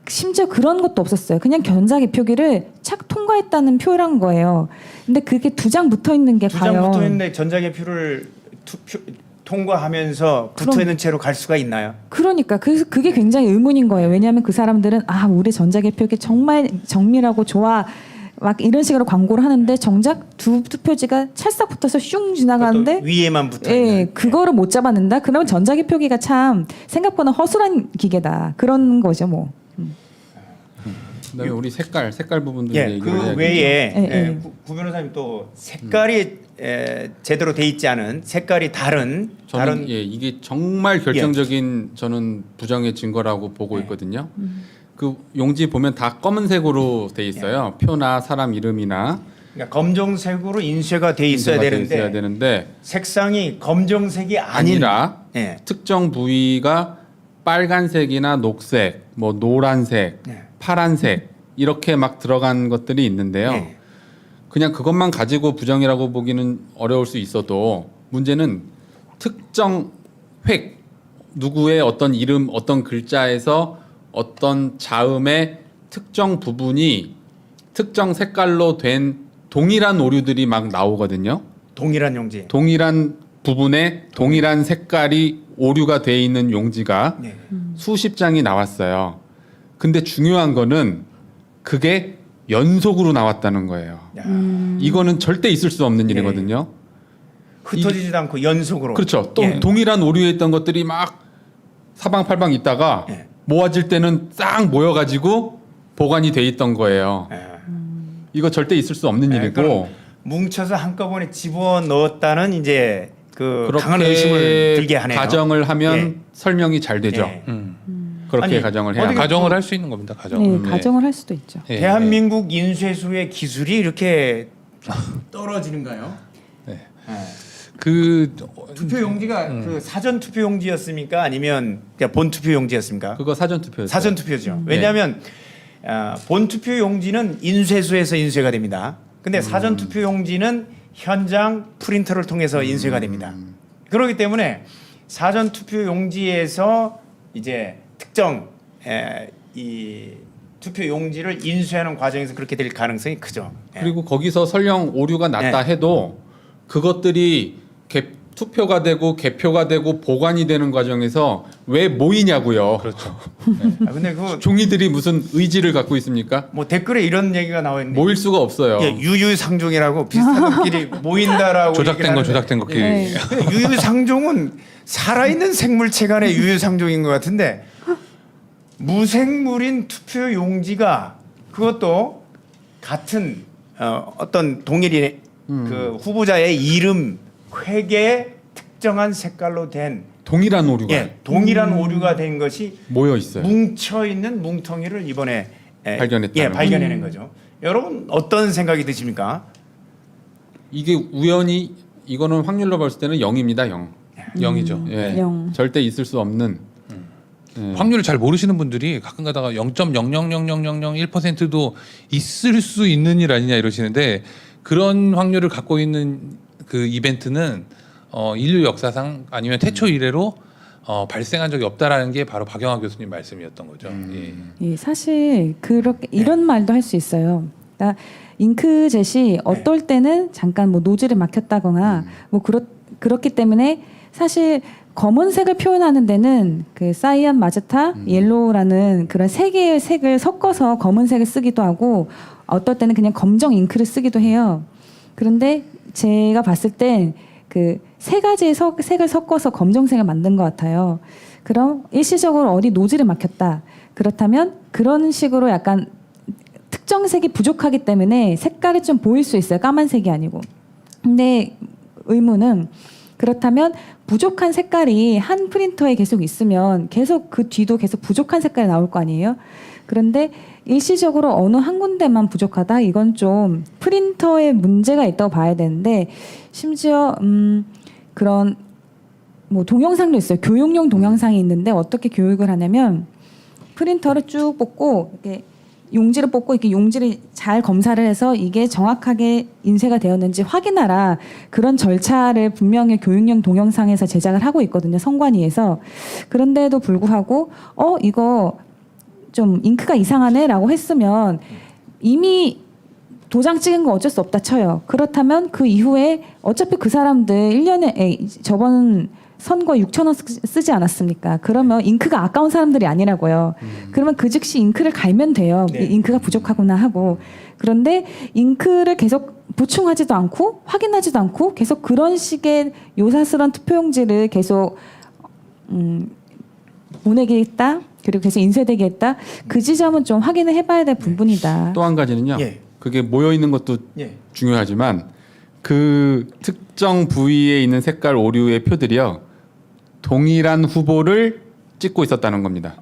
심지어 그런 것도 없었어요. 그냥 전자개표기를 착 통과했다는 표란 거예요. 근데 그게 두 장 붙어 있는 게 두 장 과연 붙어 있는데 전자개표를 통과하면서 붙어 있는 채로 갈 수가 있나요? 그러니까 그게 굉장히 의문인 거예요. 왜냐하면 그 사람들은 우리 전자개표기 정말 정밀하고 좋아 막 이런 식으로 광고를 하는데 정작 두 투표지가 찰싹 붙어서 슝 지나가는데 위에만 붙어 있는. 예, 그거를 못 잡아낸다. 그러면 전자개표기가 참 생각보다 허술한 기계다. 그런 거죠, 뭐. 그다음에 우리 색깔 부분도 예, 얘기를 그 해야겠죠. 외에 예. 구 변호사님 또 색깔이 제대로 돼 있지 않은 색깔이 다른 저는 이게 정말 결정적인 저는 부정의 증거라고 보고 있거든요. 그 용지 보면 다 검은색으로 돼 있어요. 표나 사람 이름이나 그러니까 검정색으로 인쇄가 돼 있어야 인쇄가 돼 되는데 있어야 되는데 색상이 검정색이 아닌 아니라 예. 특정 부위가 빨간색이나 녹색, 뭐 노란색, 파란색 이렇게 막 들어간 것들이 있는데요. 네. 그냥 그것만 가지고 부정이라고 보기는 어려울 수 있어도 문제는 특정 획 누구의 어떤 이름, 어떤 글자에서 어떤 자음의 특정 부분이 특정 색깔로 된 동일한 오류들이 막 나오거든요. 동일한 용지. 동일한 부분에 동일한 색깔이 오류가 돼 있는 용지가 네. 수십 장이 나왔어요. 근데 중요한 거는 그게 연속으로 나왔다는 거예요. 야, 이거는 절대 있을 수 없는 네. 일이거든요. 흩어지지도 않고 연속으로. 그렇죠. 또 예. 동일한 오류에 있던 것들이 막 사방팔방 있다가 예. 모아질 때는 싹 모여가지고 보관이 돼 있던 거예요. 예. 이거 절대 있을 수 없는 예, 일이고 그럼 뭉쳐서 한꺼번에 집어 넣었다는 이제 그 강한 의심을 들게 하네요. 가정을 하면 예. 설명이 잘 되죠. 예. 그렇게 아니, 가정을 해야 어디가- 합니다. 가정을 할 수 있는 겁니다. 가정. 네, 가정을 할 수도 있죠. 예, 대한민국 인쇄소의 기술이 이렇게 떨어지는가요? 네. 예. 그 투표 용지가 그 사전 투표 용지였습니까? 아니면 그냥 본 투표 용지였습니까? 그거 사전 투표였어요. 사전 투표죠. 왜냐하면 본 투표 용지는 인쇄소에서 인쇄가 됩니다. 근데 사전 투표 용지는 현장 프린터를 통해서 인쇄가 됩니다. 그렇기 때문에 사전 투표 용지에서 이제 특정 이 투표 용지를 인쇄하는 과정에서 그렇게 될 가능성이 크죠. 예. 그리고 거기서 설령 오류가 났다 해도 그것들이 투표가 되고 개표가 되고 보관이 되는 과정에서 왜 모이냐고요. 그렇죠. 근데 그 종이들이 무슨 의지를 갖고 있습니까? 뭐 댓글에 이런 얘기가 나와 있는데 모일 수가 없어요. 예, 유유상종이라고 비슷한 것끼리 모인다라고 조작된 얘기를 거 하는데 조작된 것끼리. 네. 근데 유유상종은 살아있는 생물체 간의 유유상종인 것 같은데 무생물인 투표 용지가 그것도 같은 어떤 동일인 그 후보자의 이름, 회계, 특정한 색깔로 된 동일한 오류가 동일한 오류가 된 것이 모여 있어요. 뭉쳐 있는 뭉텅이를 이번에 발견했다는 발견해낸 거죠. 여러분 어떤 생각이 드십니까? 이게 우연히 이거는 확률로 봤을 때는 0입니다. 0. 0이죠. 예. 0. 절대 있을 수 없는 확률을 잘 모르시는 분들이 가끔 가다가 0.0000001%도 있을 수 있는 일 아니냐 이러시는데 그런 확률을 갖고 있는 그 이벤트는 인류 역사상 아니면 태초 이래로 발생한 적이 없다라는 게 바로 박영하 교수님 말씀이었던 거죠. 예. 예, 사실 그렇게 이런 말도 할 수 있어요. 그러니까 잉크젯이 어떨 때는 잠깐 뭐 노즐이 막혔다거나 뭐 그렇기 때문에 사실 검은색을 표현하는 데는 그 사이안, 마제타, 옐로우라는 그런 세 개의 색을 섞어서 검은색을 쓰기도 하고 어떨 때는 그냥 검정 잉크를 쓰기도 해요. 그런데 제가 봤을 땐 그 세 가지의 색을 섞어서 검정색을 만든 것 같아요. 그럼 일시적으로 어디 노즐이 막혔다. 그렇다면 그런 식으로 약간 특정 색이 부족하기 때문에 색깔이 좀 보일 수 있어요. 까만색이 아니고. 근데 의문은 그렇다면 부족한 색깔이 한 프린터에 계속 있으면 계속 그 뒤도 계속 부족한 색깔이 나올 거 아니에요? 그런데 일시적으로 어느 한 군데만 부족하다? 이건 좀 프린터에 문제가 있다고 봐야 되는데 심지어 그런 뭐 동영상도 있어요. 교육용 동영상이 있는데 어떻게 교육을 하냐면 프린터를 쭉 뽑고 이렇게 용지를 뽑고 이렇게 용지를 잘 검사를 해서 이게 정확하게 인쇄가 되었는지 확인하라. 그런 절차를 분명히 교육용 동영상에서 제작을 하고 있거든요. 성관위에서. 그런데도 불구하고 이거 좀 잉크가 이상하네라고 했으면 이미 도장 찍은 거 어쩔 수 없다 쳐요. 그렇다면 그 이후에 어차피 그 사람들 1년에 저번 선거 6,000원 쓰지 않았습니까? 그러면 잉크가 아까운 사람들이 아니라고요. 그러면 그 즉시 잉크를 갈면 돼요. 네. 잉크가 부족하구나 하고. 그런데 잉크를 계속 보충하지도 않고 확인하지도 않고 계속 그런 식의 요사스런 투표용지를 계속 보내게 했다. 그리고 계속 인쇄되게 했다. 그 지점은 좀 확인을 해봐야 될 부분이다. 또 한 가지는요. 예. 그게 모여 있는 것도 예. 중요하지만 그 특정 부위에 있는 색깔 오류의 표들이요. 동일한 후보를 찍고 있었다는 겁니다.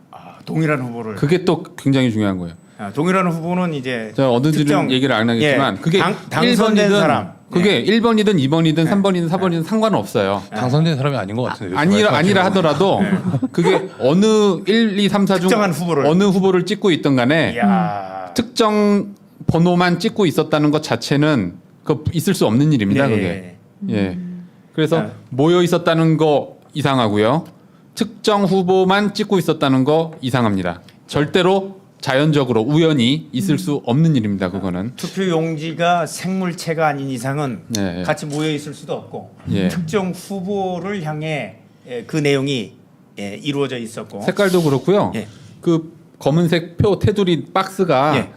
동일한 후보를. 그게 또 굉장히 중요한 거예요. 동일한 후보는 이제 제가 어느들은 특정- 얘기를 안 하겠지만 예, 그게 당선된 1번이든 사람. 그게 1번이든 2번이든 3번이든 4번이든 상관은 없어요. 당선된 사람이 아닌 것 같은데. 아니라 하더라도 그게 어느 1, 2, 3, 4 중 특정한 후보를. 어느 후보를 찍고 있던 간에 이야. 특정 번호만 찍고 있었다는 것 자체는 그 있을 수 없는 일입니다. 예. 그게. 예. 그래서 아. 모여 있었다는 거 이상하고요. 특정 후보만 찍고 있었다는 거 이상합니다. 절대로 자연적으로 우연히 있을 수 없는 일입니다. 그거는. 투표 용지가 생물체가 아닌 이상은 예, 예. 같이 모여 있을 수도 없고 예. 특정 후보를 향해 그 내용이 이루어져 있었고 색깔도 그렇고요. 예. 그 검은색 표 테두리 박스가 예.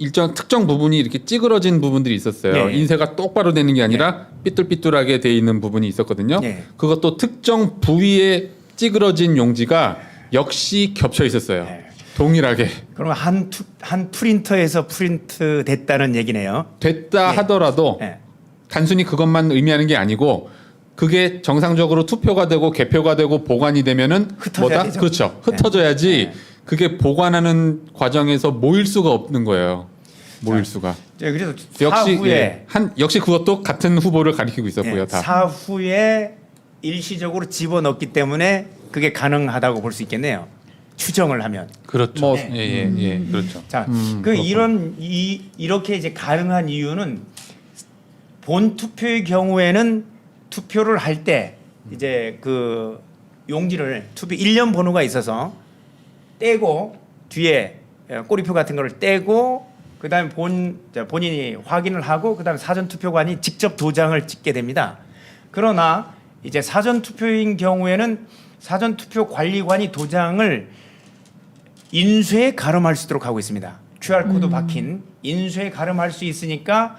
일정 특정 부분이 이렇게 찌그러진 부분들이 있었어요. 예. 인쇄가 똑바로 되는 게 아니라 삐뚤삐뚤하게 돼 있는 부분이 있었거든요. 예. 그것도 특정 부위에 찌그러진 용지가 역시 겹쳐 있었어요. 예. 동일하게 그러면 한 프린터에서 프린트 됐다는 얘기네요. 됐다 예. 하더라도 예. 단순히 그것만 의미하는 게 아니고 그게 정상적으로 투표가 되고 개표가 되고 보관이 되면은 흩어져야 되죠. 그렇죠. 흩어져야지 네. 그게 보관하는 과정에서 모일 수가 없는 거예요. 모일 수가. 그래서 역시 사후에 역시 그것도 같은 후보를 가리키고 있었고요. 다. 사후에 일시적으로 집어넣기 때문에 그게 가능하다고 볼 수 있겠네요. 추정을 하면. 그렇죠. 뭐, 예, 그렇죠. 자, 그렇군요. 이렇게 이제 가능한 이유는 본 투표의 경우에는 투표를 할 때 이제 그 용지를 투표 1년 번호가 있어서 떼고 뒤에 꼬리표 같은 거를 떼고 그다음에 본인이 확인을 하고 그다음에 사전 투표관이 직접 도장을 찍게 됩니다. 그러나 이제 사전 투표인 경우에는 사전 투표 관리관이 도장을 인쇄에 가름할 수 있도록 하고 있습니다. QR 코드 박힌 인쇄에 가름할 수 있으니까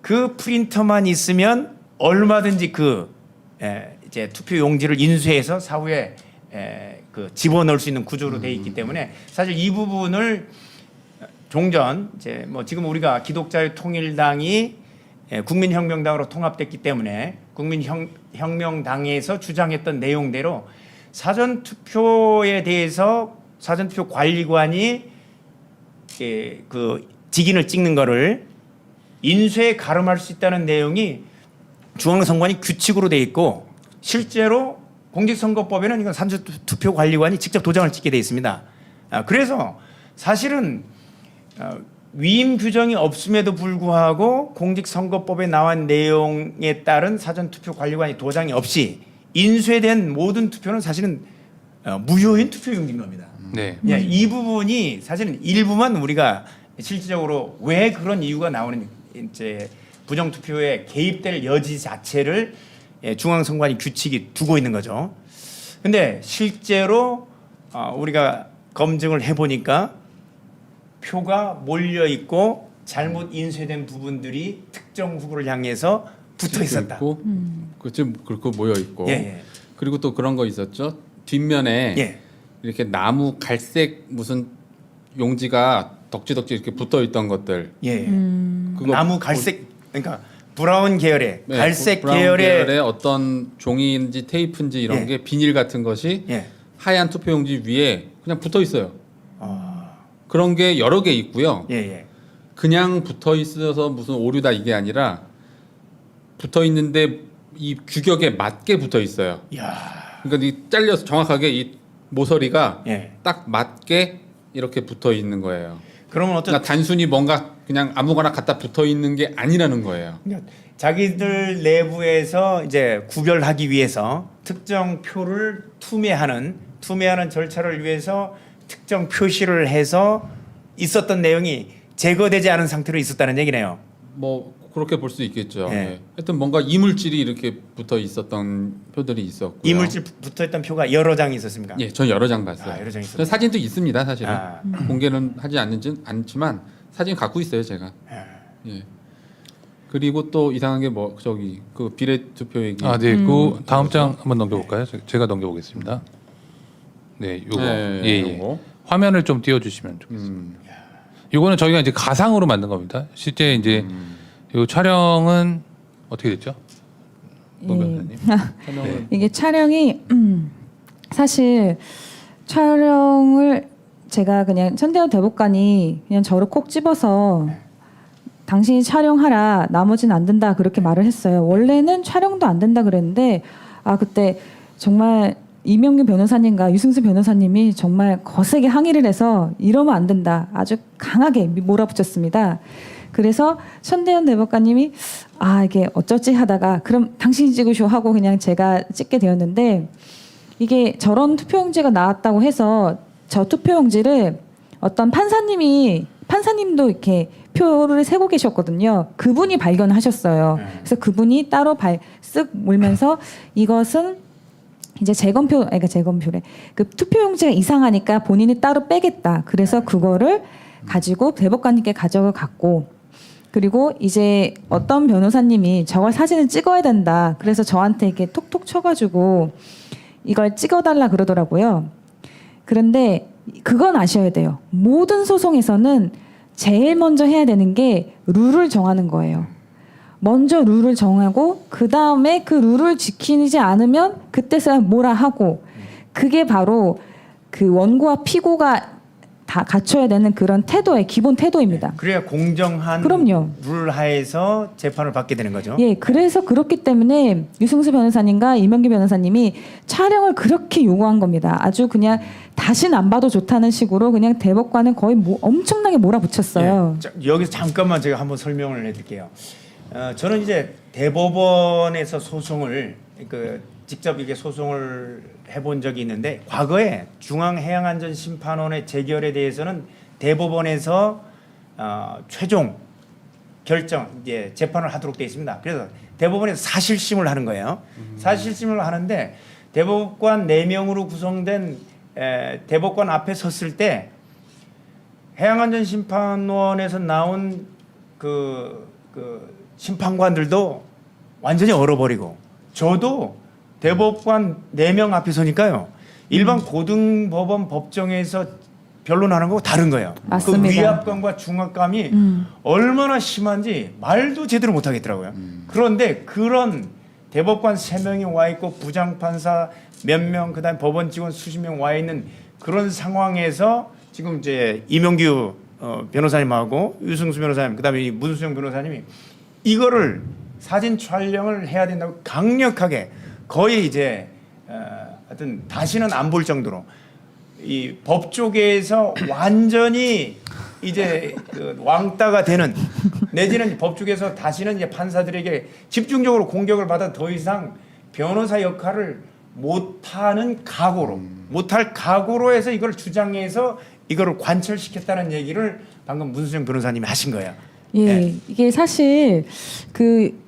그 프린터만 있으면 얼마든지 이제 투표 용지를 인쇄해서 사후에 그 집어넣을 수 있는 구조로 되어 있기 때문에 사실 이 부분을 종전 이제 뭐 지금 우리가 기독자유 통일당이 국민혁명당으로 통합됐기 때문에 국민혁명당에서 주장했던 내용대로 사전투표에 대해서 사전투표 관리관이 그 직인을 찍는 거를 인쇄에 가름할 수 있다는 내용이 중앙선관위 규칙으로 돼 있고 실제로 공직선거법에는 이건 사전투표 관리관이 직접 도장을 찍게 돼 있습니다. 그래서 사실은 위임 규정이 없음에도 불구하고 공직선거법에 나온 내용에 따른 사전투표 관리관이 도장이 없이 인쇄된 모든 투표는 사실은 무효인 투표용지인 겁니다. 네. 예, 이 부분이 사실은 일부만 우리가 실질적으로 왜 그런 이유가 나오는 이제 부정투표에 개입될 여지 자체를 중앙선관위 규칙이 두고 있는 거죠. 근데 실제로 우리가 검증을 해보니까 표가 몰려 있고 잘못 인쇄된 부분들이 특정 후보를 향해서 붙어 있었다. 그렇고 모여 있고. 예, 예. 그리고 또 그런 거 있었죠. 뒷면에 예. 이렇게 나무 갈색 무슨 용지가 덕지덕지 이렇게 붙어 있던 것들. 예. 그거 나무 갈색 그러니까 브라운 계열의 네, 갈색 브라운 계열의 어떤 종이인지 테이프인지 이런 예. 게 비닐 같은 것이 예. 하얀 투표용지 위에 그냥 붙어 있어요. 그런 게 여러 개 있고요. 예, 예. 그냥 붙어 있어서 무슨 오류다 이게 아니라 붙어 있는데 이 규격에 맞게 붙어 있어요. 야. 그러니까 이 잘려서 정확하게 이 모서리가 예. 딱 맞게 이렇게 붙어 있는 거예요. 그러면 어떤 그러니까 단순히 뭔가 그냥 아무거나 갖다 붙어 있는 게 아니라는 거예요. 자기들 내부에서 이제 구별하기 위해서 특정 표를 투매하는 절차를 위해서 특정 표시를 해서 있었던 내용이 제거되지 않은 상태로 있었다는 얘기네요. 뭐 그렇게 볼 수 있겠죠. 예. 예. 하여튼 뭔가 이물질이 이렇게 붙어 있었던 표들이 있었고요. 이물질 붙어있던 표가 여러 장이 있었습니까? 예, 전 여러 장 봤어요. 여러 장 있었어요. 사진도 있습니다, 사실은. 공개는 하지 않지만 사진 갖고 있어요, 제가. 예. 그리고 또 이상한 게 뭐 저기 그 비례 투표 얘기. 아, 네. 그 다음 장 한번 넘겨볼까요? 제가 넘겨보겠습니다. 네, 요거. 예, 예. 요거. 화면을 좀 띄워주시면 좋겠습니다. 요거는 저희가 이제 가상으로 만든 겁니다. 실제 이제 요 촬영은 어떻게 됐죠? 노 변호사님. 촬영은 이게 촬영이 사실 촬영을 제가 그냥 천대현 대법관이 그냥 저를 콕 집어서 당신이 촬영하라 나머지는 안 된다 그렇게 말을 했어요. 원래는 촬영도 안 된다 그랬는데 그때 정말 이명규 변호사님과 유승수 변호사님이 정말 거세게 항의를 해서 이러면 안 된다 아주 강하게 몰아붙였습니다. 그래서 천대현 대법관님이 이게 어쩌지 하다가 그럼 당신이 찍으쇼 하고 그냥 제가 찍게 되었는데 이게 저런 투표용지가 나왔다고 해서 저 투표용지를 어떤 판사님도 이렇게 표를 세고 계셨거든요. 그분이 발견하셨어요. 그래서 그분이 따로 쓱 물면서 이것은 이제 재검표래. 그 투표용지가 이상하니까 본인이 따로 빼겠다. 그래서 그거를 가지고 대법관님께 가져가 갔고 그리고 이제 어떤 변호사님이 저걸 사진을 찍어야 된다. 그래서 저한테 이렇게 톡톡 쳐가지고 이걸 찍어달라 그러더라고요. 그런데 그건 아셔야 돼요. 모든 소송에서는 제일 먼저 해야 되는 게 룰을 정하는 거예요. 먼저 룰을 정하고 그 다음에 그 룰을 지키지 않으면 그때서야 뭐라 하고 그게 바로 그 원고와 피고가 다 갖춰야 되는 그런 태도의 기본 태도입니다. 그래야 공정한 그럼요. 룰 하에서 재판을 받게 되는 거죠. 예, 그래서 그렇기 때문에 유승수 변호사님과 이명규 변호사님이 촬영을 그렇게 요구한 겁니다. 아주 그냥 다시는 안 봐도 좋다는 식으로 그냥 대법관은 거의 엄청나게 몰아붙였어요. 예. 자, 여기서 잠깐만 제가 한번 설명을 해드릴게요. 저는 이제 대법원에서 소송을 직접 이게 소송을 해본 적이 있는데 과거에 중앙해양안전심판원의 재결에 대해서는 대법원에서 최종 결정 이제 재판을 하도록 되어 있습니다. 그래서 대법원에서 사실심을 하는 거예요. 사실심을 하는데 대법관 4명으로 구성된 대법관 앞에 섰을 때 해양안전심판원에서 나온 그 심판관들도 완전히 얼어버리고 저도 대법관 4명 앞에 서니까요. 일반 고등법원 법정에서 변론하는 거하고 다른 거예요. 맞습니다. 그 위압감과 중압감이 얼마나 심한지 말도 제대로 못 하겠더라고요. 그런데 그런 대법관 3명이 와 있고 부장판사 몇 명, 그다음에 법원 직원 수십 명 와 있는 그런 상황에서 지금 이제 이명규 변호사님하고 유승수 변호사님, 그다음에 이 문수정 변호사님이 이거를 사진 촬영을 해야 된다고 강력하게 거의 이제 하여튼 다시는 안 볼 정도로 이 법 쪽에서 완전히 이제 그 왕따가 되는 내지는 법 쪽에서 다시는 이제 판사들에게 집중적으로 공격을 받아 더 이상 변호사 역할을 못하는 각오로 못할 각오로 해서 이걸 주장해서 이거를 관철시켰다는 얘기를 방금 문수정 변호사님이 하신 거예요. 예, 네. 이게 사실 그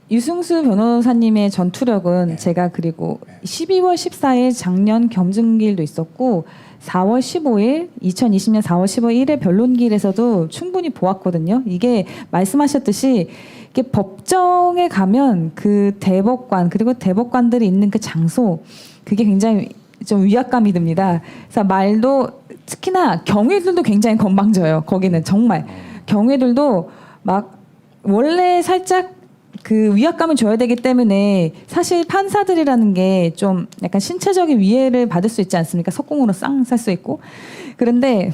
유승수 변호사님의 전투력은 제가 그리고 12월 14일 작년 겸증기일도 있었고 4월 15일 2020년 4월 15일에 변론기일에서도 충분히 보았거든요. 이게 말씀하셨듯이 이게 법정에 가면 그 대법관 그리고 대법관들이 있는 그 장소 그게 굉장히 좀 위압감이 듭니다. 그래서 말도 특히나 경위들도 굉장히 건방져요. 거기는 정말 경위들도 막 원래 살짝 그 위압감을 줘야 되기 때문에 사실 판사들이라는 게 좀 약간 신체적인 위해를 받을 수 있지 않습니까? 석궁으로 쌍 살 수 있고 그런데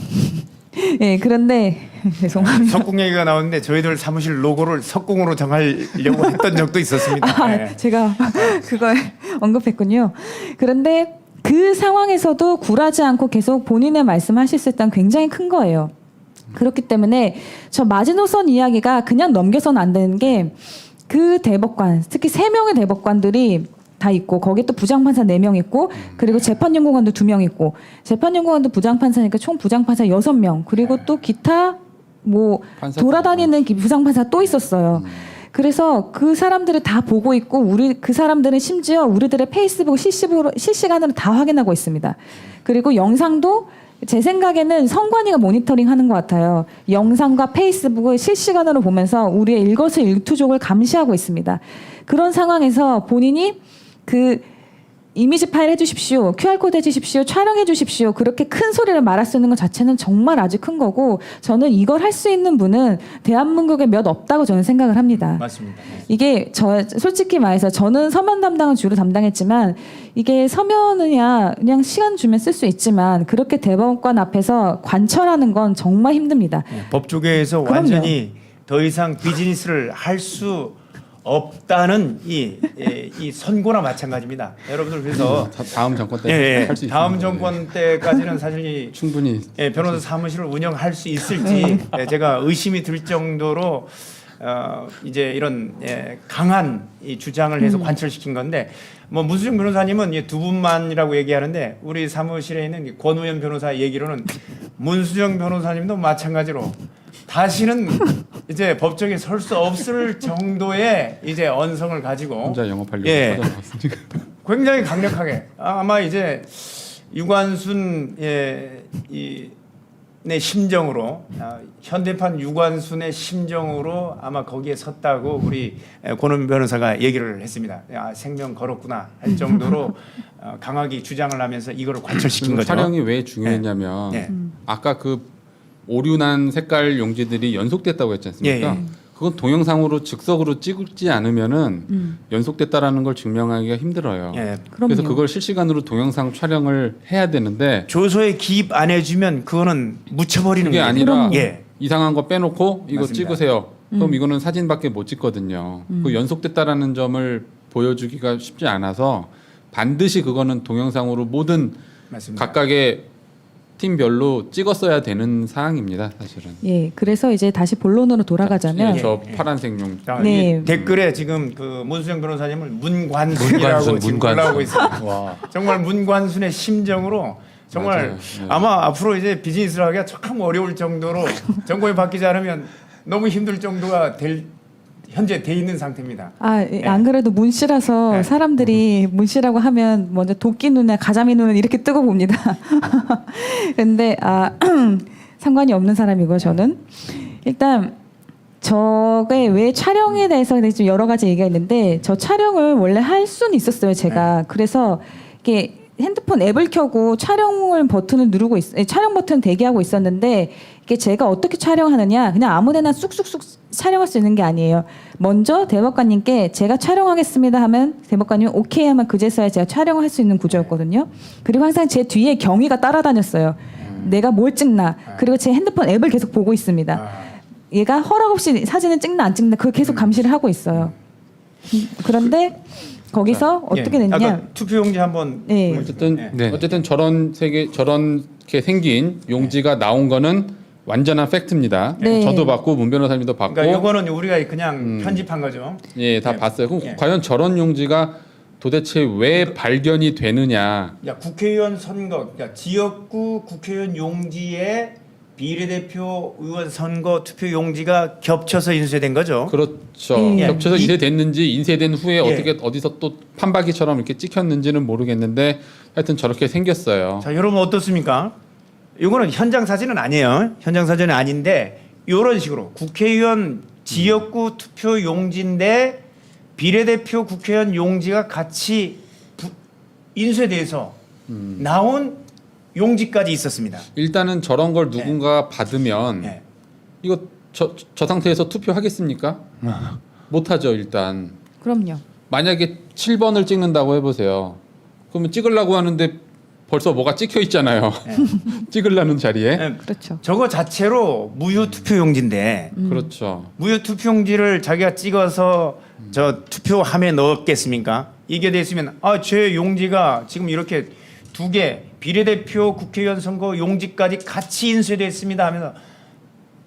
예 그런데 죄송합니다. 석궁 얘기가 나오는데 저희들 사무실 로고를 석궁으로 정하려고 했던 적도 있었습니다. 네. 제가 그걸 언급했군요. 그런데 그 상황에서도 굴하지 않고 계속 본인의 말씀하실 수 있다는 굉장히 큰 거예요. 그렇기 때문에 저 마지노선 이야기가 그냥 넘겨서는 안 되는 게 그 대법관, 특히 3명의 대법관들이 다 있고 거기에 또 부장판사 4명 있고 그리고 재판연구관도 2명 있고 재판연구관도 부장판사니까 총 부장판사 6명 그리고 또 기타 뭐 돌아다니는 부장판사 또 있었어요. 그래서 그 사람들을 다 보고 있고 우리 그 사람들은 심지어 우리들의 페이스북 실시간으로 다 확인하고 있습니다. 그리고 영상도 제 생각에는 성관이가 모니터링 하는 것 같아요. 영상과 페이스북을 실시간으로 보면서 우리의 일거수일투족을 감시하고 있습니다. 그런 상황에서 본인이 그 이미지 파일 해주십시오. QR코드 해주십시오. 촬영해 주십시오. 그렇게 큰 소리를 말할 수 있는 것 자체는 정말 아주 큰 거고 저는 이걸 할 수 있는 분은 대한민국에 몇 없다고 저는 생각을 합니다. 맞습니다. 이게 저 솔직히 말해서 저는 서면 담당은 주로 담당했지만 이게 서면이야 그냥 시간 주면 쓸 수 있지만 그렇게 대법관 앞에서 관철하는 건 정말 힘듭니다. 법 쪽에서 그럼요. 완전히 더 이상 비즈니스를 할 수 없다는 이 선고나 마찬가지입니다. 여러분들 그래서 다음 정권 때 할 수 있습니다. 다음 정권 때까지는 사실 이 충분히 변호사 사무실을 운영할 수 있을지 제가 의심이 들 정도로 이제 이런 강한 이 주장을 해서 관철시킨 건데 뭐 문수정 변호사님은 이 2분만이라고 얘기하는데 우리 사무실에 있는 권우현 변호사 얘기로는 문수정 변호사님도 마찬가지로 다시는 이제 법정에 설 수 없을 정도의 이제 언성을 가지고 혼자 영업하려고 예. 찾아나왔으니까. 굉장히 강력하게 아마 이제 유관순 내 심정으로 현대판 유관순의 심정으로 아마 거기에 섰다고 우리 권은 변호사가 얘기를 했습니다. 생명 걸었구나 할 정도로 강하게 주장을 하면서 이거를 관철시킨 거죠. 촬영이 왜 중요했냐면 네. 아까 그 오류난 색깔 용지들이 연속됐다고 했지 않습니까? 예, 예. 그건 동영상으로 즉석으로 찍지 않으면은 연속됐다라는 걸 증명하기가 힘들어요. 예. 그럼요. 그래서 그걸 실시간으로 동영상 촬영을 해야 되는데 조서에 기입 안 해주면 그거는 묻혀버리는 그게 거예요. 아니라 그럼요. 예. 이상한 거 빼놓고 이거 맞습니다. 찍으세요. 그럼 이거는 사진밖에 못 찍거든요. 그 연속됐다라는 점을 보여주기가 쉽지 않아서 반드시 그거는 동영상으로 모든 맞습니다. 각각의 팀별로 찍었어야 되는 사항입니다, 사실은. 예, 그래서 이제 다시 본론으로 돌아가자면 예, 저 파란색 용. 자, 네. 이 댓글에 지금 그 문수정 변호사님을 문관순이라고 문관순, 지금 문관순. 올라오고 있습니다. 와. 정말 문관순의 심정으로 정말 맞아요. 네. 아마 앞으로 이제 비즈니스를 하기가 참 어려울 정도로 정권이 바뀌지 않으면 너무 힘들 정도가 현재 돼 있는 상태입니다. 안 그래도 문 씨라서 네. 사람들이 문 씨라고 하면 먼저 도끼 눈에 가자미 눈을 이렇게 뜨고 봅니다. 근데 상관이 없는 사람이고 저는 일단 저게 왜 촬영에 대해서 좀 여러 가지 얘기가 있는데 저 촬영을 원래 할 수는 있었어요 제가. 그래서 이게 핸드폰 앱을 켜고 촬영을 버튼을 누르고 촬영 버튼 대기하고 있었는데 이게 제가 어떻게 촬영하느냐 그냥 아무데나 쑥쑥쑥 촬영할 수 있는 게 아니에요. 먼저 대법관님께 제가 촬영하겠습니다 하면 대법관님이 오케이 하면 그제서야 제가 촬영을 할 수 있는 구조였거든요. 그리고 항상 제 뒤에 경위가 따라다녔어요. 내가 뭘 찍나 그리고 제 핸드폰 앱을 계속 보고 있습니다. 얘가 허락 없이 사진을 찍나 안 찍나 그걸 계속 감시를 하고 있어요. 그런데 거기서 어떻게 됐냐? 아까 투표용지 한번 네. 어쨌든 네. 어쨌든 저렇게 생긴 용지가 나온 거는 완전한 팩트입니다. 네. 저도 봤고 문 변호사님도 봤고 그러니까 이거는 우리가 그냥 편집한 거죠. 예, 다 네. 봤어요. 그럼 예. 과연 저런 용지가 도대체 왜 발견이 되느냐? 야, 국회의원 선거, 그러니까 지역구 국회의원 용지에 비례대표 의원 선거 투표 용지가 겹쳐서 인쇄된 거죠. 그렇죠. 예. 겹쳐서 인쇄됐는지 인쇄된 후에 예. 어떻게 어디서 또 판박이처럼 이렇게 찍혔는지는 모르겠는데 하여튼 저렇게 생겼어요. 자, 여러분 어떻습니까? 이거는 현장 사진은 아니에요. 현장 사진은 아닌데 이런 식으로 국회의원 지역구 투표 용지인데 비례대표 국회의원 용지가 같이 인쇄돼서 나온 용지까지 있었습니다. 일단은 저런 걸 누군가 받으면 예. 이거 저 상태에서 투표하겠습니까? 못하죠 일단. 그럼요. 만약에 7번을 찍는다고 해보세요. 그러면 찍으려고 하는데 벌써 뭐가 찍혀 있잖아요. 찍으려는 자리에. 예, 그렇죠. 저거 자체로 무효 투표 용지인데 그렇죠. 무효 투표용지를 자기가 찍어서 저 투표함에 넣었겠습니까? 이게 됐으면 제 용지가 지금 이렇게 두 개 비례대표 국회의원 선거 용지까지 같이 인쇄됐습니다 하면서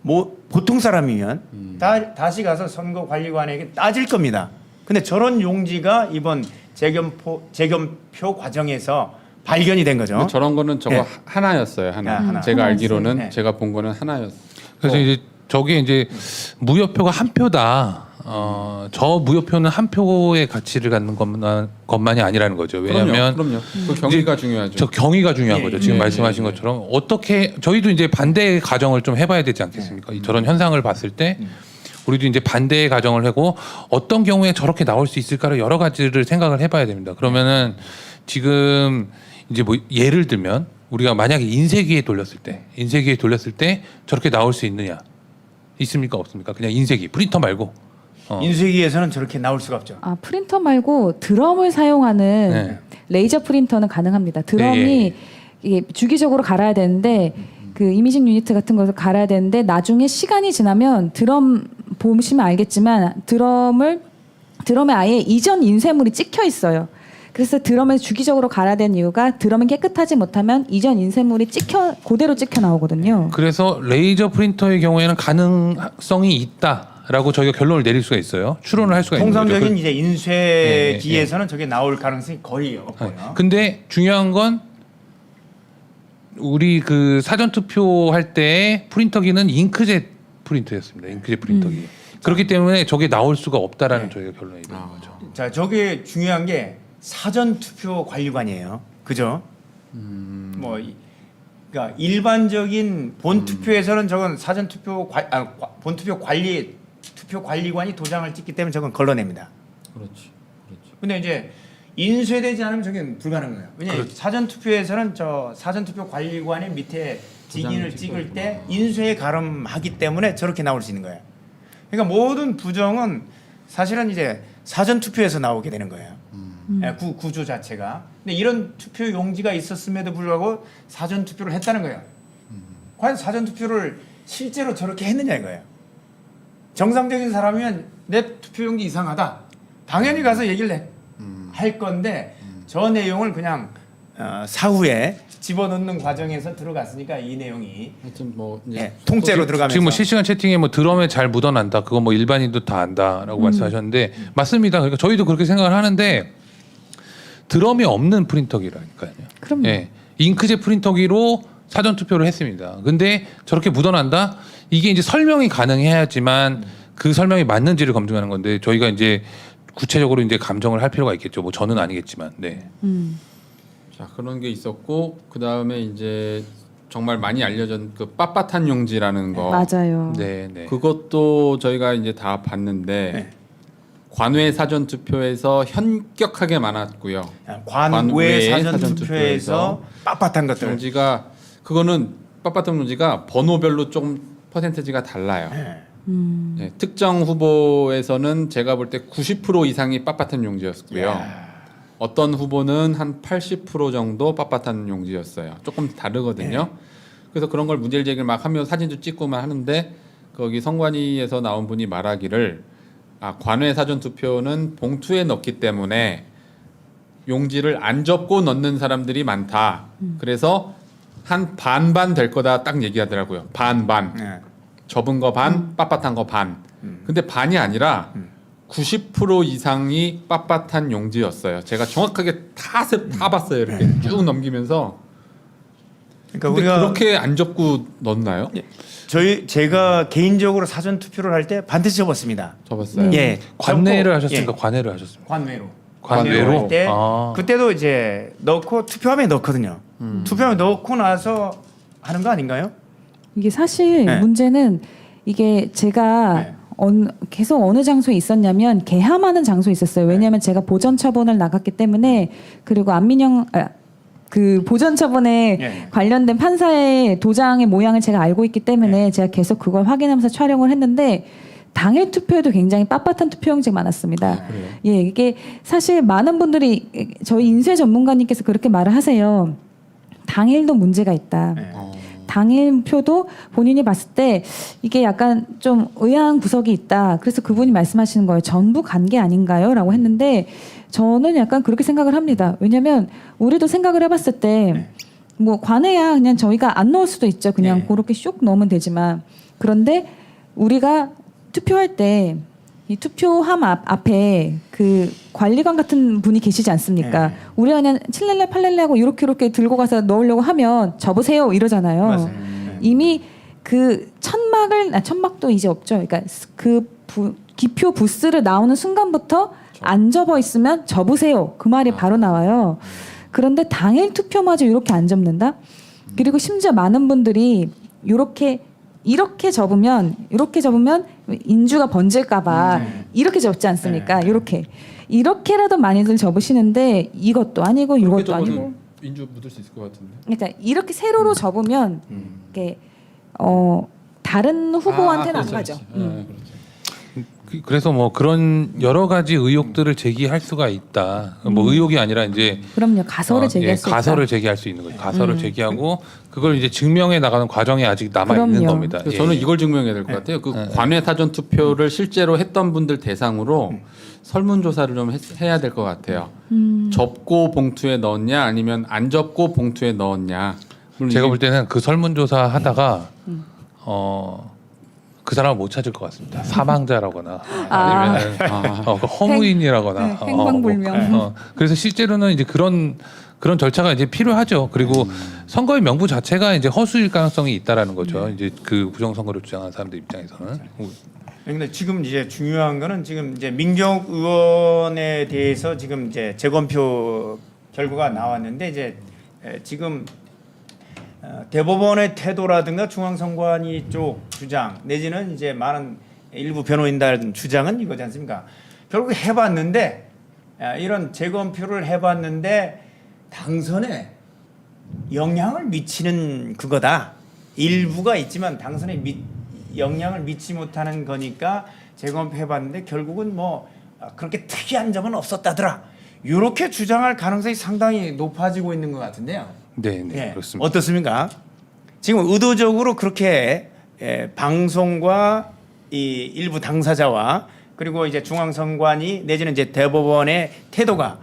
뭐 보통 사람이면 다시 가서 선거관리관에게 따질 겁니다. 근데 저런 용지가 이번 재검표 과정에서 발견이 된 거죠. 근데 저런 거는 저거 예. 하나였어요. 하나. 야, 하나. 제가 하나였어요. 알기로는 네. 제가 본 거는 하나였어요. 그래서 이제 저게 이제 무효표가 한 표다. 저 무효표는 한 표의 가치를 갖는 것만이 아니라는 거죠. 왜냐하면 그럼요. 그 경위가 중요하죠. 저 경위가 중요한 예, 거죠. 지금 예, 말씀하신 예, 것처럼 어떻게 저희도 이제 반대의 가정을 좀 해봐야 되지 않겠습니까? 저런 현상을 봤을 때 우리도 이제 반대의 가정을 하고 어떤 경우에 저렇게 나올 수 있을까를 여러 가지를 생각을 해봐야 됩니다. 그러면은 지금 이제 뭐 예를 들면 우리가 만약에 인쇄기에 돌렸을 때 저렇게 나올 수 있습니까? 없습니까? 그냥 인쇄기 프린터 말고. 인쇄기에서는 저렇게 나올 수가 없죠. 프린터 말고 드럼을 사용하는 네. 레이저 프린터는 가능합니다. 드럼이 예. 이게 주기적으로 갈아야 되는데 그 이미징 유니트 같은 것을 갈아야 되는데 나중에 시간이 지나면 드럼 보시면 알겠지만 드럼에 아예 이전 인쇄물이 찍혀 있어요. 그래서 드럼을 주기적으로 갈아야 되는 이유가 드럼이 깨끗하지 못하면 이전 인쇄물이 그대로 찍혀 나오거든요. 그래서 레이저 프린터의 경우에는 가능성이 있다라고 저희가 결론을 내릴 수가 있어요. 추론을 할 수가 있는 거죠. 통상적인 이제 인쇄기에서는 저게 나올 가능성이 거의 없고요. 근데 중요한 건 우리 그 사전 투표할 때 프린터기는 잉크젯 프린터였습니다. 잉크젯 프린터기. 그렇기 때문에 저게 나올 수가 없다라는 저희가 결론이 되는 거죠. 자, 저게 중요한 게 사전 투표 관리관이에요. 그죠? 그러니까 일반적인 본 투표에서는 저건 사전 투표 본 투표 투표 관리관이 도장을 찍기 때문에 저건 걸러냅니다. 그렇지. 근데 이제 인쇄되지 않으면 저게 불가능해요. 왜냐하면 사전 투표에서는 저 사전 투표 관리관의 밑에 직인을 찍을 때 인쇄에 가름하기 때문에 저렇게 나올 수 있는 거예요. 그러니까 모든 부정은 사실은 이제 사전 투표에서 나오게 되는 거예요. 구조 자체가. 근데 이런 투표 용지가 있었음에도 불구하고 사전 투표를 했다는 거예요. 과연 사전 투표를 실제로 저렇게 했느냐 이거예요. 정상적인 사람이면 내 투표 용지 이상하다. 당연히 가서 얘기를 할 건데 저 내용을 그냥 사후에 집어넣는 과정에서 들어갔으니까 이 내용이 하여튼 뭐 이제 통째로 들어가면서 지금 뭐 실시간 채팅에 뭐 드럼에 잘 묻어난다. 그거 뭐 일반인도 다 안다라고 말씀하셨는데 맞습니다. 그러니까 저희도 그렇게 생각을 하는데 드럼이 없는 프린터기라니까요. 그럼요. 예. 잉크젯 프린터기로 사전 투표를 했습니다. 근데 저렇게 묻어난다? 이게 이제 설명이 가능해야지만 그 설명이 맞는지를 검증하는 건데 저희가 이제 구체적으로 이제 감정을 할 필요가 있겠죠. 뭐 저는 아니겠지만. 네. 자 그런 게 있었고 그 다음에 이제 정말 많이 알려진 그 빳빳한 용지라는 거. 맞아요. 네, 네. 그것도 저희가 이제 다 봤는데 네. 관외 사전 투표에서 현격하게 많았고요. 관외 사전 투표에서 빳빳한 것들. 용지가 그거는 빳빳한 용지가 번호별로 조금 퍼센테지가 달라요. 네, 특정 후보에서는 제가 볼 때 90% 이상이 빳빳한 용지였고요. 어떤 후보는 한 80% 정도 빳빳한 용지였어요. 조금 다르거든요. 그래서 그런 걸 문제를 제기를 막 하면 사진도 찍고만 하는데 거기 선관위에서 나온 분이 말하기를 관외 사전 투표는 봉투에 넣기 때문에 용지를 안 접고 넣는 사람들이 많다. 그래서 한 반반 될 거다 딱 얘기하더라고요. 반반. 접은 거 반, 빳빳한 거 반. 근데 반이 아니라 90% 이상이 빳빳한 용지였어요. 제가 정확하게 다 봤어요. 이렇게 쭉 넘기면서. 그러니까 근데 우리가 그렇게 안 접고 넣나요? 제가 개인적으로 사전 투표를 할 때 반드시 접었습니다. 접었어요. 예, 관내를 접고, 하셨습니까? 예, 관외를 하셨습니까? 관외로. 관외로? 할 때 아. 그때도 이제 넣고 투표함에 넣거든요. 투표함에 넣고 나서 하는 거 아닌가요? 이게 사실 네. 문제는 이게 제가 네. 계속 어느 장소에 있었냐면 개함하는 장소에 있었어요. 왜냐하면 제가 보전 처분을 나갔기 때문에 그리고 그 보전 처분에 네. 관련된 판사의 도장의 모양을 제가 알고 있기 때문에 제가 계속 그걸 확인하면서 촬영을 했는데 당일 투표에도 굉장히 빳빳한 투표용지가 많았습니다. 예, 이게 사실 많은 분들이 저희 인쇄 전문가님께서 그렇게 말을 하세요. 당일도 문제가 있다. 네. 당일 표도 본인이 봤을 때 이게 약간 좀 의아한 구석이 있다. 그래서 그분이 말씀하시는 거예요. 전부 간 게 아닌가요? 라고 했는데 저는 약간 그렇게 생각을 합니다. 왜냐하면 우리도 생각을 해봤을 때 뭐 관해야 그냥 저희가 안 넣을 수도 있죠. 그냥 네. 그렇게 슉 넣으면 되지만 그런데 우리가 투표할 때 이 투표함 앞에 그 관리관 같은 분이 계시지 않습니까? 네. 우리가 그냥 칠렐레 팔렐레 하고 이렇게 들고 가서 넣으려고 하면 접으세요 이러잖아요. 맞아요. 네. 이미 그 천막도 이제 없죠. 그러니까 기표 부스를 나오는 순간부터 안 접어 있으면 접으세요. 그 말이 바로 나와요. 그런데 당일 투표마저 이렇게 안 접는다? 그리고 심지어 많은 분들이 이렇게 접으면 인주가 번질까봐 이렇게 접지 않습니까? 이렇게라도 많이들 접으시는데 이것도 아니고 이것도 아니고. 인주 묻을 수 있을 것 같은데. 그러니까 이렇게 세로로 접으면 이게 다른 후보한테는 안 가죠. 그래서 뭐 그런 여러 가지 의혹들을 제기할 수가 있다. 뭐 의혹이 아니라 이제 그럼요. 가설을 제기할 수 있다. 가설을 제기할 수 있는 거죠. 가설을 제기하고 그걸 이제 증명해 나가는 과정이 아직 남아 있는 그럼요. 겁니다. 그래서 저는 이걸 증명해야 될 것 같아요. 그 관외 사전 투표를 실제로 했던 분들 대상으로 설문조사를 좀 해야 될 것 같아요. 접고 봉투에 넣었냐 아니면 안 접고 봉투에 넣었냐. 물론 제가 이게 볼 때는 그 설문조사 하다가 그 사람을 못 찾을 것 같습니다. 사망자라거나 아니면 그 허무인이라거나 행방불명. 그래서 실제로는 이제 그런 절차가 이제 필요하죠. 그리고 선거의 명부 자체가 이제 허수일 가능성이 있다라는 거죠. 이제 그 부정선거를 주장하는 사람들 입장에서는. 근데 지금 이제 중요한 거는 지금 이제 민경욱 의원에 대해서 지금 이제 재검표 결과가 나왔는데 이제 지금 대법원의 태도라든가 중앙선관위 쪽 주장 내지는 이제 많은 일부 변호인단 주장은 이거지 않습니까? 결국 해봤는데 이런 재검표를 해봤는데 당선에 영향을 미치는 그거다. 일부가 있지만 당선에 영향을 미치지 못하는 거니까 재검표 해봤는데 결국은 뭐 그렇게 특이한 점은 없었다더라. 이렇게 주장할 가능성이 상당히 높아지고 있는 것 같은데요. 네, 예, 그렇습니다. 어떻습니까? 지금 의도적으로 그렇게 방송과 이 일부 당사자와 그리고 이제 중앙선관위 내지는 이제 대법원의 태도가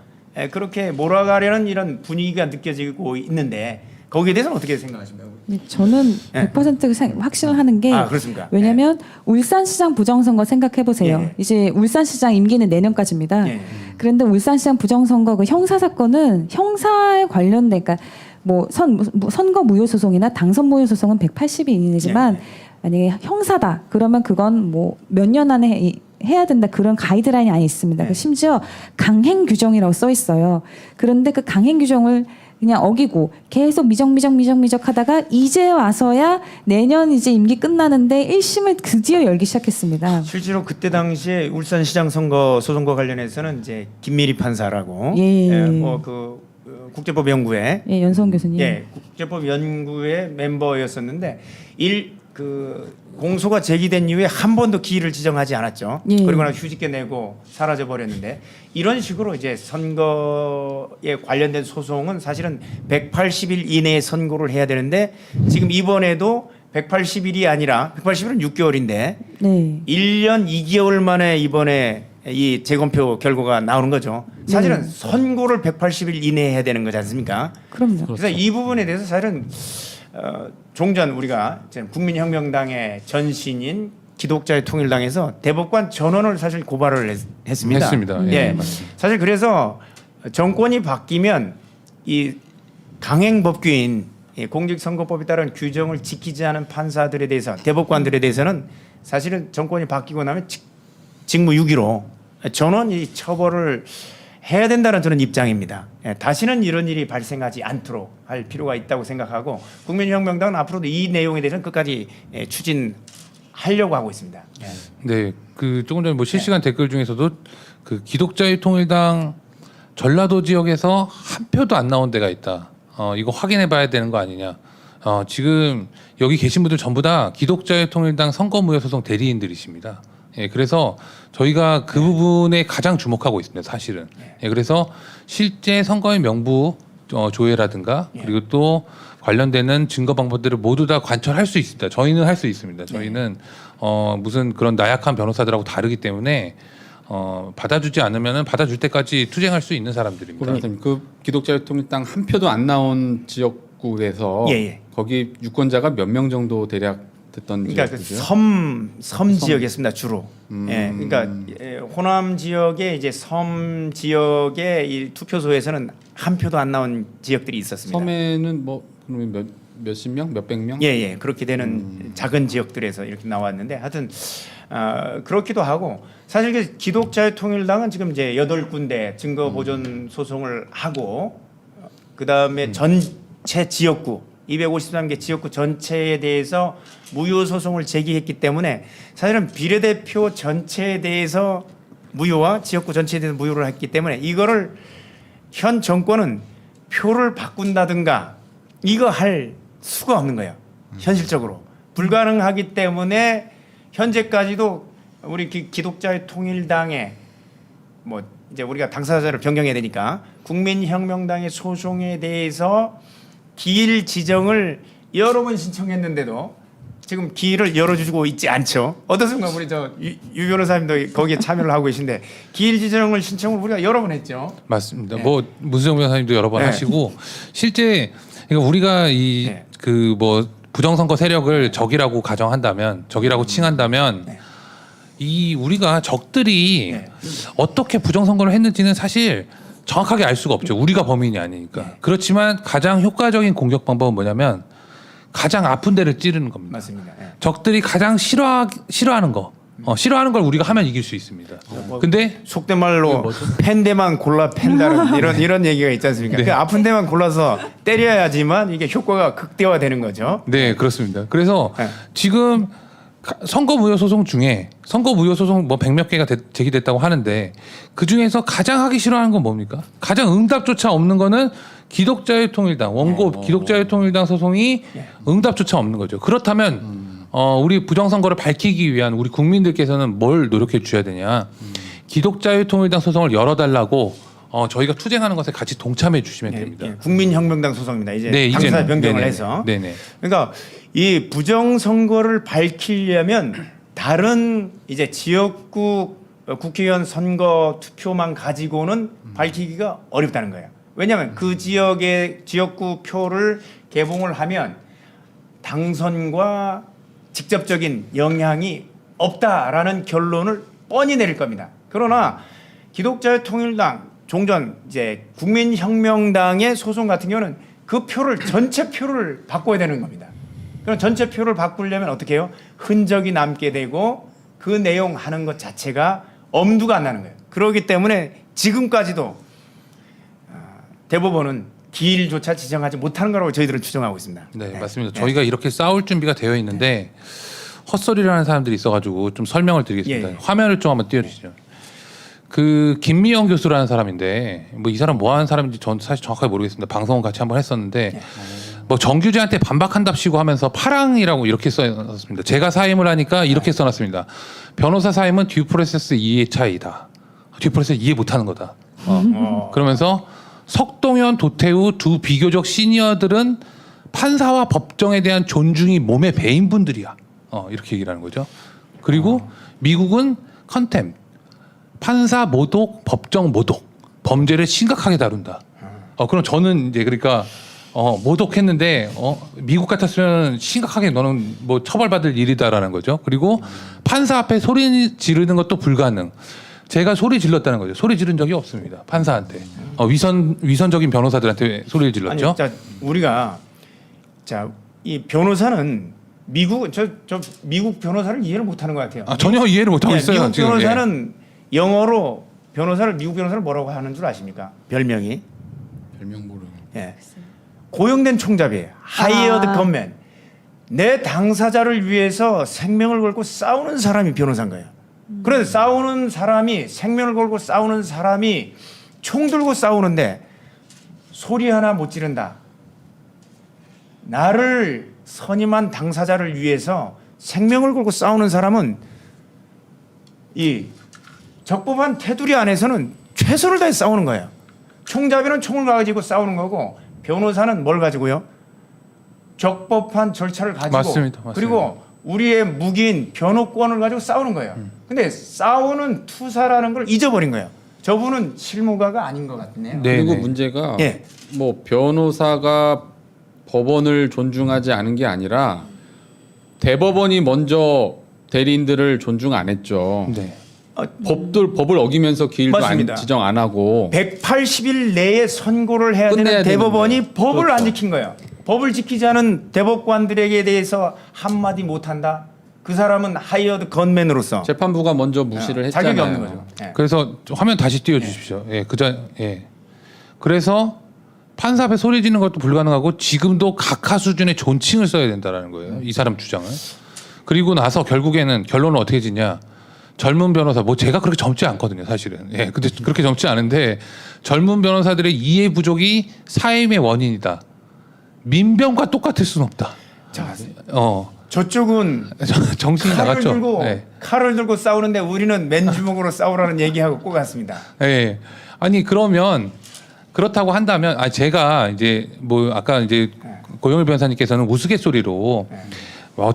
그렇게 몰아가려는 이런 분위기가 느껴지고 있는데 거기에 대해서는 어떻게 생각하십니까? 네, 저는 100% 확신을 하는 게 그렇습니까? 왜냐하면 울산시장 부정선거 생각해 보세요. 예. 이제 울산시장 임기는 내년까지입니다. 예. 그런데 울산시장 부정선거 그 형사 사건은 형사에 관련된 그러니까 뭐 선거 무효 소송이나 당선 무효 소송은 180일 이내지만 만약에 형사다 그러면 그건 뭐 몇 년 안에 해야 된다 그런 가이드라인이 아예 있습니다. 심지어 강행 규정이라고 써 있어요. 그런데 그 강행 규정을 그냥 어기고 계속 미적 하다가 이제 와서야 내년 이제 임기 끝나는데 1심을 드디어 열기 시작했습니다. 실제로 그때 당시에 울산시장 선거 소송과 관련해서는 이제 김미리 판사라고 예. 뭐그 국제법 연구회 예, 연성 교수님. 예, 국제법 연구회 멤버였었는데 공소가 제기된 이후에 한 번도 기일을 지정하지 않았죠. 예. 그리고 나서 휴직계 내고 사라져 버렸는데 이런 식으로 이제 선거에 관련된 소송은 사실은 180일 이내에 선고를 해야 되는데 지금 이번에도 180일이 아니라 180일은 6개월인데 네. 1년 2개월 만에 이번에 이 재검표 결과가 나오는 거죠. 사실은 네. 선고를 180일 이내에 해야 되는 거지 않습니까? 그럼요. 그래서 이 부분에 대해서 사실은 종전 우리가 이제 국민혁명당의 전신인 기독자의 통일당에서 대법관 전원을 사실 고발을 했습니다. 했습니다. 예, 예. 맞습니다. 사실 그래서 정권이 바뀌면 이 강행법규인 이 공직선거법에 따른 규정을 지키지 않은 판사들에 대해서 대법관들에 대해서는 사실은 정권이 바뀌고 나면 직무유기로 전원 이 처벌을 해야 된다는 저는 입장입니다. 예, 다시는 이런 일이 발생하지 않도록 할 필요가 있다고 생각하고 국민혁명당은 앞으로도 이 내용에 대해서는 끝까지 추진하려고 하고 있습니다. 예. 네, 그 조금 전에 뭐 실시간 댓글 중에서도 그 기독자의 통일당 전라도 지역에서 한 표도 안 나온 데가 있다. 이거 확인해봐야 되는 거 아니냐. 지금 여기 계신 분들 전부 다 기독자의 통일당 선거무효소송 대리인들이십니다. 예, 그래서 저희가 그 부분에 가장 주목하고 있습니다. 사실은. 예, 그래서 실제 선거의 명부 조회라든가 그리고 또 관련되는 증거 방법들을 모두 다 관철할 수 있습니다. 저희는 할 수 있습니다. 저희는 무슨 그런 나약한 변호사들하고 다르기 때문에 받아주지 않으면은 받아줄 때까지 투쟁할 수 있는 사람들입니다. 변호사님, 그 기독자유통일당 한 표도 안 나온 지역구에서 예. 거기 유권자가 몇 명 정도 대략 됐던 그러니까 지역이죠? 섬 지역이었습니다 주로. 예, 그러니까 호남 지역에 이제 섬 지역의 이 투표소에서는 한 표도 안 나온 지역들이 있었습니다. 섬에는 뭐 그러면 몇십 명, 몇백 명? 예, 그렇게 되는 작은 지역들에서 이렇게 나왔는데 하여튼 그렇기도 하고 사실 그 기독자의 통일당은 지금 이제 8군데 증거 보존 소송을 하고 그다음에 전체 지역구 253개 지역구 전체에 대해서 무효 소송을 제기했기 때문에 사실은 비례대표 전체에 대해서 무효와 지역구 전체에 대해서 무효를 했기 때문에 이거를 현 정권은 표를 바꾼다든가 이거 할 수가 없는 거예요. 현실적으로 불가능하기 때문에 현재까지도 우리 기독자의 통일당에 뭐 이제 우리가 당사자를 변경해야 되니까 국민혁명당의 소송에 대해서 기일 지정을 여러 번 신청했는데도 지금 기일을 열어주고 있지 않죠. 어떻습니까? 우리 유 변호사님도 거기에 참여를 하고 계신데 기일 지정을 신청을 우리가 여러 번 했죠. 맞습니다. 네. 뭐 문수정 변호사님도 여러 번 네. 하시고 실제 그러니까 우리가 이 네. 그 뭐 부정선거 세력을 적이라고 가정한다면 적이라고 칭한다면 네. 이 우리가 적들이 네. 어떻게 부정선거를 했는지는 사실 정확하게 알 수가 없죠. 우리가 범인이 아니니까. 네. 그렇지만 가장 효과적인 공격 방법은 뭐냐면 가장 아픈 데를 찌르는 겁니다. 맞습니다. 예. 적들이 가장 싫어하는 거. 싫어하는 걸 우리가 하면 이길 수 있습니다. 근데 속된 말로 팬 데만 골라 팬다는 이런 얘기가 있지 않습니까? 네. 그 아픈 데만 골라서 때려야지만 이게 효과가 극대화되는 거죠. 네, 그렇습니다. 그래서 네. 지금 선거 무효 소송 중에 선거 무효 소송 뭐 100몇 개가 제기됐다고 하는데 그 중에서 가장 하기 싫어하는 건 뭡니까? 가장 응답조차 없는 거는 기독자의 통일당 원고 기독자의 통일당 소송이 응답조차 없는 거죠. 그렇다면 우리 부정선거를 밝히기 위한 우리 국민들께서는 뭘 노력해 주셔야 되냐? 기독자의 통일당 소송을 열어달라고 저희가 투쟁하는 것에 같이 동참해 주시면 됩니다. 국민혁명당 소송입니다. 이제 네, 당사 이제는. 변경을 네네. 해서. 네네. 그러니까 이 부정선거를 밝히려면 다른 이제 지역구 국회의원 선거 투표만 가지고는 밝히기가 어렵다는 거예요. 왜냐하면 그 지역의 지역구 표를 개봉을 하면 당선과 직접적인 영향이 없다라는 결론을 뻔히 내릴 겁니다. 그러나 기독자의 통일당 종전 이제 국민혁명당의 소송 같은 경우는 그 표를 전체 표를 바꿔야 되는 겁니다. 그럼 전체 표를 바꾸려면 어떻게 해요? 흔적이 남게 되고 그 내용 하는 것 자체가 엄두가 안 나는 거예요. 그렇기 때문에 지금까지도 대법원은 기일조차 지정하지 못하는 거라고 저희들은 추정하고 있습니다. 네, 맞습니다. 저희가 이렇게 싸울 준비가 되어 있는데 헛소리를 하는 사람들이 있어가지고 좀 설명을 드리겠습니다. 예. 화면을 좀 한번 띄워주시죠. 그 김미영 교수라는 사람인데 뭐 이 사람 뭐 하는 사람인지 전 사실 정확하게 모르겠습니다. 방송은 같이 한번 했었는데 뭐 정규제한테 반박한답시고 하면서 파랑이라고 이렇게 써놨습니다. 제가 사임을 하니까 이렇게 써놨습니다. 변호사 사임은 듀 프로세스 이해 차이다. 듀 프로세스 이해 못하는 거다. 그러면서 석동현, 도태우 두 비교적 시니어들은 판사와 법정에 대한 존중이 몸에 배인 분들이야. 이렇게 얘기를 하는 거죠. 그리고 미국은 컨템, 판사 모독, 법정 모독, 범죄를 심각하게 다룬다. 그럼 저는 이제 그러니까 모독했는데 미국 같았으면 심각하게 너는 뭐 처벌받을 일이다라는 거죠. 그리고 판사 앞에 소리 지르는 것도 불가능. 제가 소리 질렀다는 거죠. 소리 지른 적이 없습니다. 판사한테. 위선적인 변호사들한테 소리를 질렀죠. 아니, 자, 우리가 이 변호사는 미국 미국 변호사를 이해를 못하는 것 같아요. 전혀 이해를 못하고 있어요. 미국 지금. 변호사는 영어로 미국 변호사를 뭐라고 하는 줄 아십니까? 별명이 별명 모르는. 예. 고용된 총잡이에요. 하이어드 건맨. 내 당사자를 위해서 생명을 걸고 싸우는 사람이 변호사인 거예요. 그래서 싸우는 사람이 생명을 걸고 싸우는 사람이 총 들고 싸우는데 소리 하나 못 지른다. 나를 선임한 당사자를 위해서 생명을 걸고 싸우는 사람은 이 적법한 테두리 안에서는 최선을 다해 싸우는 거예요. 총잡이는 총을 가지고 싸우는 거고 변호사는 뭘 가지고요? 적법한 절차를 가지고 맞습니다. 그리고 우리의 무기인 변호권을 가지고 싸우는 거예요. 근데 싸우는 투사라는 걸 잊어버린 거예요. 저분은 실무가가 아닌 것 같네요. 네. 그리고 문제가 예. 뭐 변호사가 법원을 존중하지 않은 게 아니라 대법원이 먼저 대리인들을 존중 안 했죠. 네. 법을 어기면서 기일도 맞습니다. 지정 안 하고 180일 내에 선고를 해야 끝내야 되는 대법원이 되는데. 법을 그렇죠. 안 지킨 거예요. 법을 지키지 않은 대법관들에게 대해서 한마디 못한다. 그 사람은 하이어드 건맨으로서 재판부가 먼저 무시를 했잖아요. 자격이 없는 거죠. 예. 그래서 화면 다시 띄워주십시오. 예, 예. 그래서 판사 앞에 소리 지르는 것도 불가능하고 지금도 각하 수준의 존칭을 써야 된다라는 거예요. 이 사람 주장을. 그리고 나서 결국에는 결론은 어떻게 지냐? 젊은 변호사, 뭐 제가 그렇게 젊지 않거든요, 사실은. 예, 근데 그렇게 젊지 않은데 젊은 변호사들의 이해 부족이 사임의 원인이다. 민병과 똑같을 수는 없다. 자, 저쪽은 정신이 나갔죠. 네. 칼을 들고 싸우는데 우리는 맨주먹으로 싸우라는 얘기하고 꼭 같습니다. 예. 아니 그러면 그렇다고 한다면 제가 이제 뭐 아까 이제 고영일 변호사님께서는 우스갯소리로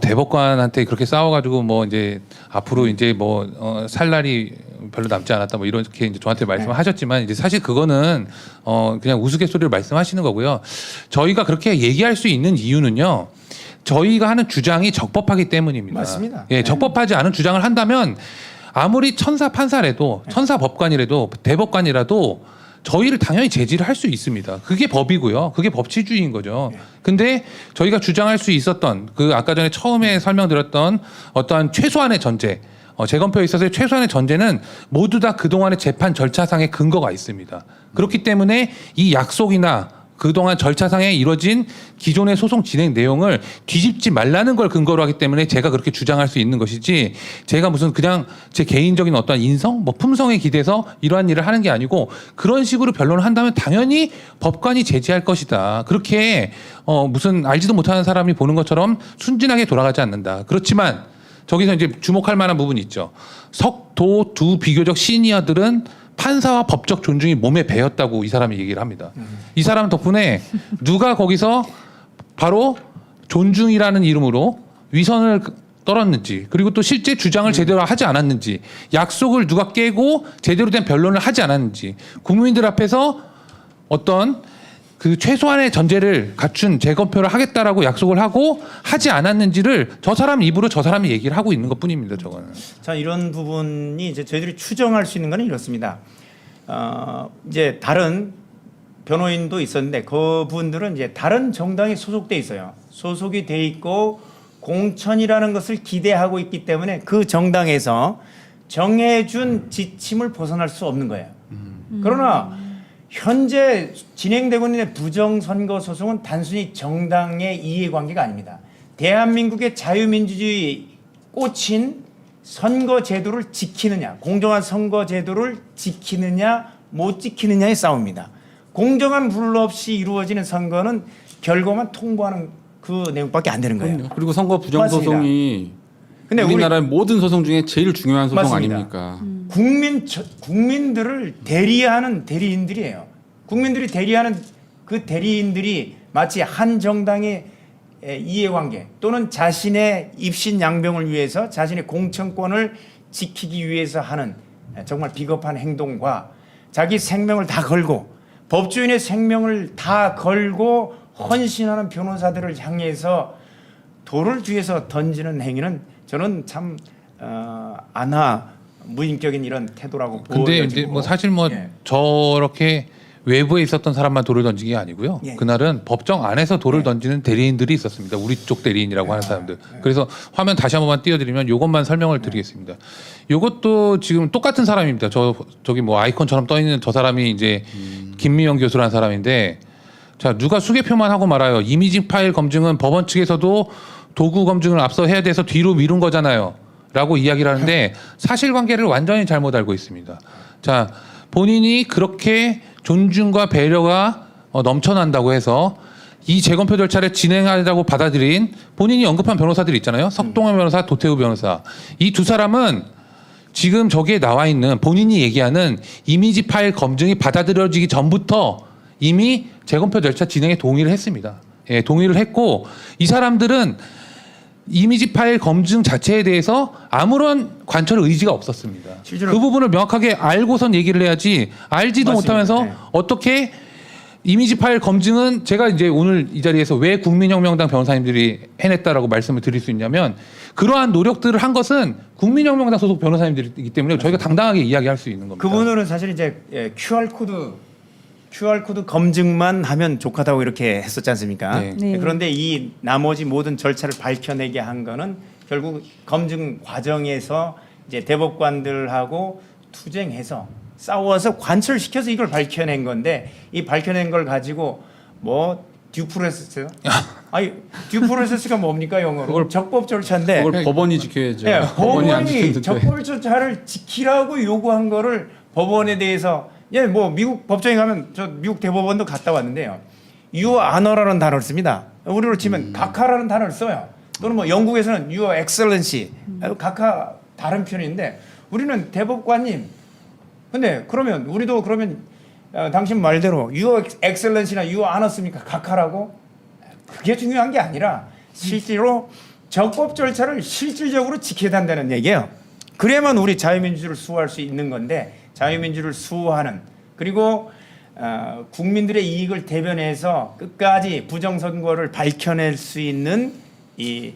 대법관한테 그렇게 싸워가지고 뭐 이제 앞으로 이제 뭐 살 날이 별로 남지 않았다 뭐 이렇게 이제 저한테 말씀하셨지만 이제 사실 그거는 그냥 우스갯소리로 말씀하시는 거고요. 저희가 그렇게 얘기할 수 있는 이유는요. 저희가 하는 주장이 적법하기 때문입니다. 맞습니다. 예, 적법하지 않은 주장을 한다면 아무리 천사 판사라도 천사 법관이라도 대법관이라도 저희를 당연히 제지를 할 수 있습니다. 그게 법이고요. 그게 법치주의인 거죠. 근데 저희가 주장할 수 있었던 그 아까 전에 처음에 설명드렸던 어떠한 최소한의 전제, 재검표에 있어서의 최소한의 전제는 모두 다 그동안의 재판 절차상의 근거가 있습니다. 그렇기 때문에 이 약속이나 그동안 절차상에 이뤄진 기존의 소송 진행 내용을 뒤집지 말라는 걸 근거로 하기 때문에 제가 그렇게 주장할 수 있는 것이지 제가 무슨 그냥 제 개인적인 어떤 인성, 뭐 품성에 기대서 이러한 일을 하는 게 아니고 그런 식으로 변론을 한다면 당연히 법관이 제지할 것이다. 그렇게 무슨 알지도 못하는 사람이 보는 것처럼 순진하게 돌아가지 않는다. 그렇지만 저기서 이제 주목할 만한 부분이 있죠. 석도 두 비교적 시니어들은 판사와 법적 존중이 몸에 배었다고 이 사람이 얘기를 합니다. 이 사람 덕분에 누가 거기서 바로 존중이라는 이름으로 위선을 떨었는지 그리고 또 실제 주장을 제대로 하지 않았는지 약속을 누가 깨고 제대로 된 변론을 하지 않았는지 국민들 앞에서 어떤 그 최소한의 전제를 갖춘 재검표를 하겠다라고 약속을 하고 하지 않았는지를 저 사람 입으로 저 사람이 얘기를 하고 있는 것뿐입니다. 저거는. 자, 이런 부분이 이제 저희들이 추정할 수 있는 건 이렇습니다. 이제 다른 변호인도 있었는데 그분들은 이제 다른 정당에 소속돼 있어요. 소속이 돼 있고 공천이라는 것을 기대하고 있기 때문에 그 정당에서 정해준 지침을 벗어날 수 없는 거예요. 그러나 현재 진행되고 있는 부정선거 소송은 단순히 정당의 이해관계가 아닙니다. 대한민국의 자유민주주의 꽂힌 선거제도를 지키느냐, 공정한 선거제도를 지키느냐 못 지키느냐의 싸움입니다. 공정한 불로 없이 이루어지는 선거는 결과만 통보하는 그 내용밖에 안 되는 거예요. 그럼요. 그리고 선거 부정 소송이 근데 우리나라의 모든 소송 중에 제일 중요한 소송 맞습니다. 아닙니까? 국민들을 대리하는 대리인들이에요. 국민들이 대리하는 그 대리인들이 마치 한 정당의 이해관계 또는 자신의 입신양명을 위해서 자신의 공천권을 지키기 위해서 하는 정말 비겁한 행동과 자기 생명을 다 걸고 법조인의 생명을 다 걸고 헌신하는 변호사들을 향해서 돌을 뒤에서 던지는 행위는 저는 참 안하 무인격인 이런 태도라고 보여지고. 근데 이제 뭐 사실 뭐 예. 저렇게 외부에 있었던 사람만 돌을 던진 게 아니고요. 예. 그날은 법정 안에서 돌을 던지는 대리인들이 있었습니다. 우리 쪽 대리인이라고 하는 사람들. 그래서 화면 다시 한 번만 띄워드리면 이것만 설명을 드리겠습니다. 이것도 지금 똑같은 사람입니다. 저기 뭐 아이콘처럼 떠 있는 저 사람이 이제 김미영 교수라는 사람인데, 자 누가 수개표만 하고 말아요. 이미지 파일 검증은 법원 측에서도 도구 검증을 앞서 해야 돼서 뒤로 미룬 거잖아요. 라고 이야기를 하는데 사실관계를 완전히 잘못 알고 있습니다. 자, 본인이 그렇게 존중과 배려가 넘쳐난다고 해서 이 재검표 절차를 진행하자고 받아들인 본인이 언급한 변호사들이 있잖아요. 석동현 변호사, 도태우 변호사. 이 두 사람은 지금 저기에 나와 있는 본인이 얘기하는 이미지 파일 검증이 받아들여지기 전부터 이미 재검표 절차 진행에 동의를 했습니다. 예, 동의를 했고 이 사람들은 이미지 파일 검증 자체에 대해서 아무런 관철 의지가 없었습니다. 실제로 그 부분을 명확하게 알고선 얘기를 해야지 알지도 맞습니다. 못하면서 네. 어떻게 이미지 파일 검증은 제가 이제 오늘 이 자리에서 왜 국민혁명당 변호사님들이 해냈다라고 말씀을 드릴 수 있냐면 그러한 노력들을 한 것은 국민혁명당 소속 변호사님들이기 때문에 저희가 당당하게 이야기할 수 있는 겁니다. 그분들은 사실 이제 QR 코드 검증만 하면 좋다고 이렇게 했었지 않습니까? 네. 네. 그런데 이 나머지 모든 절차를 밝혀내게 한 거는 결국 검증 과정에서 이제 대법관들하고 투쟁해서 싸워서 관철시켜서 이걸 밝혀낸 건데 이 밝혀낸 걸 가지고 뭐 듀프로세스요? 아니 듀프로세스가 뭡니까 영어로? 그걸- 적법 절차인데 그걸 법원이 지켜야죠. 예, 법원이 안 법원이 지키는데. 적법 절차를 지키라고 요구한 거를 법원에 대해서 뭐 미국 법정에 가면 저 미국 대법원도 갔다 왔는데요. Your Honor라는 단어를 씁니다. 우리로 치면 각하라는 단어를 써요. 또는 뭐 영국에서는 Your Excellency 각하 다른 표현인데 우리는 대법관님. 근데 그러면 우리도 그러면 당신 말대로 Your Excellency나 Your Honor 씁니까? 각하라고? 그게 중요한 게 아니라 실제로 적법 절차를 실질적으로 지켜야 한다는 얘기예요. 그래야만 우리 자유민주주의를 수호할 수 있는 건데 자유민주를 수호하는 그리고 국민들의 이익을 대변해서 끝까지 부정선거를 밝혀낼 수 있는 이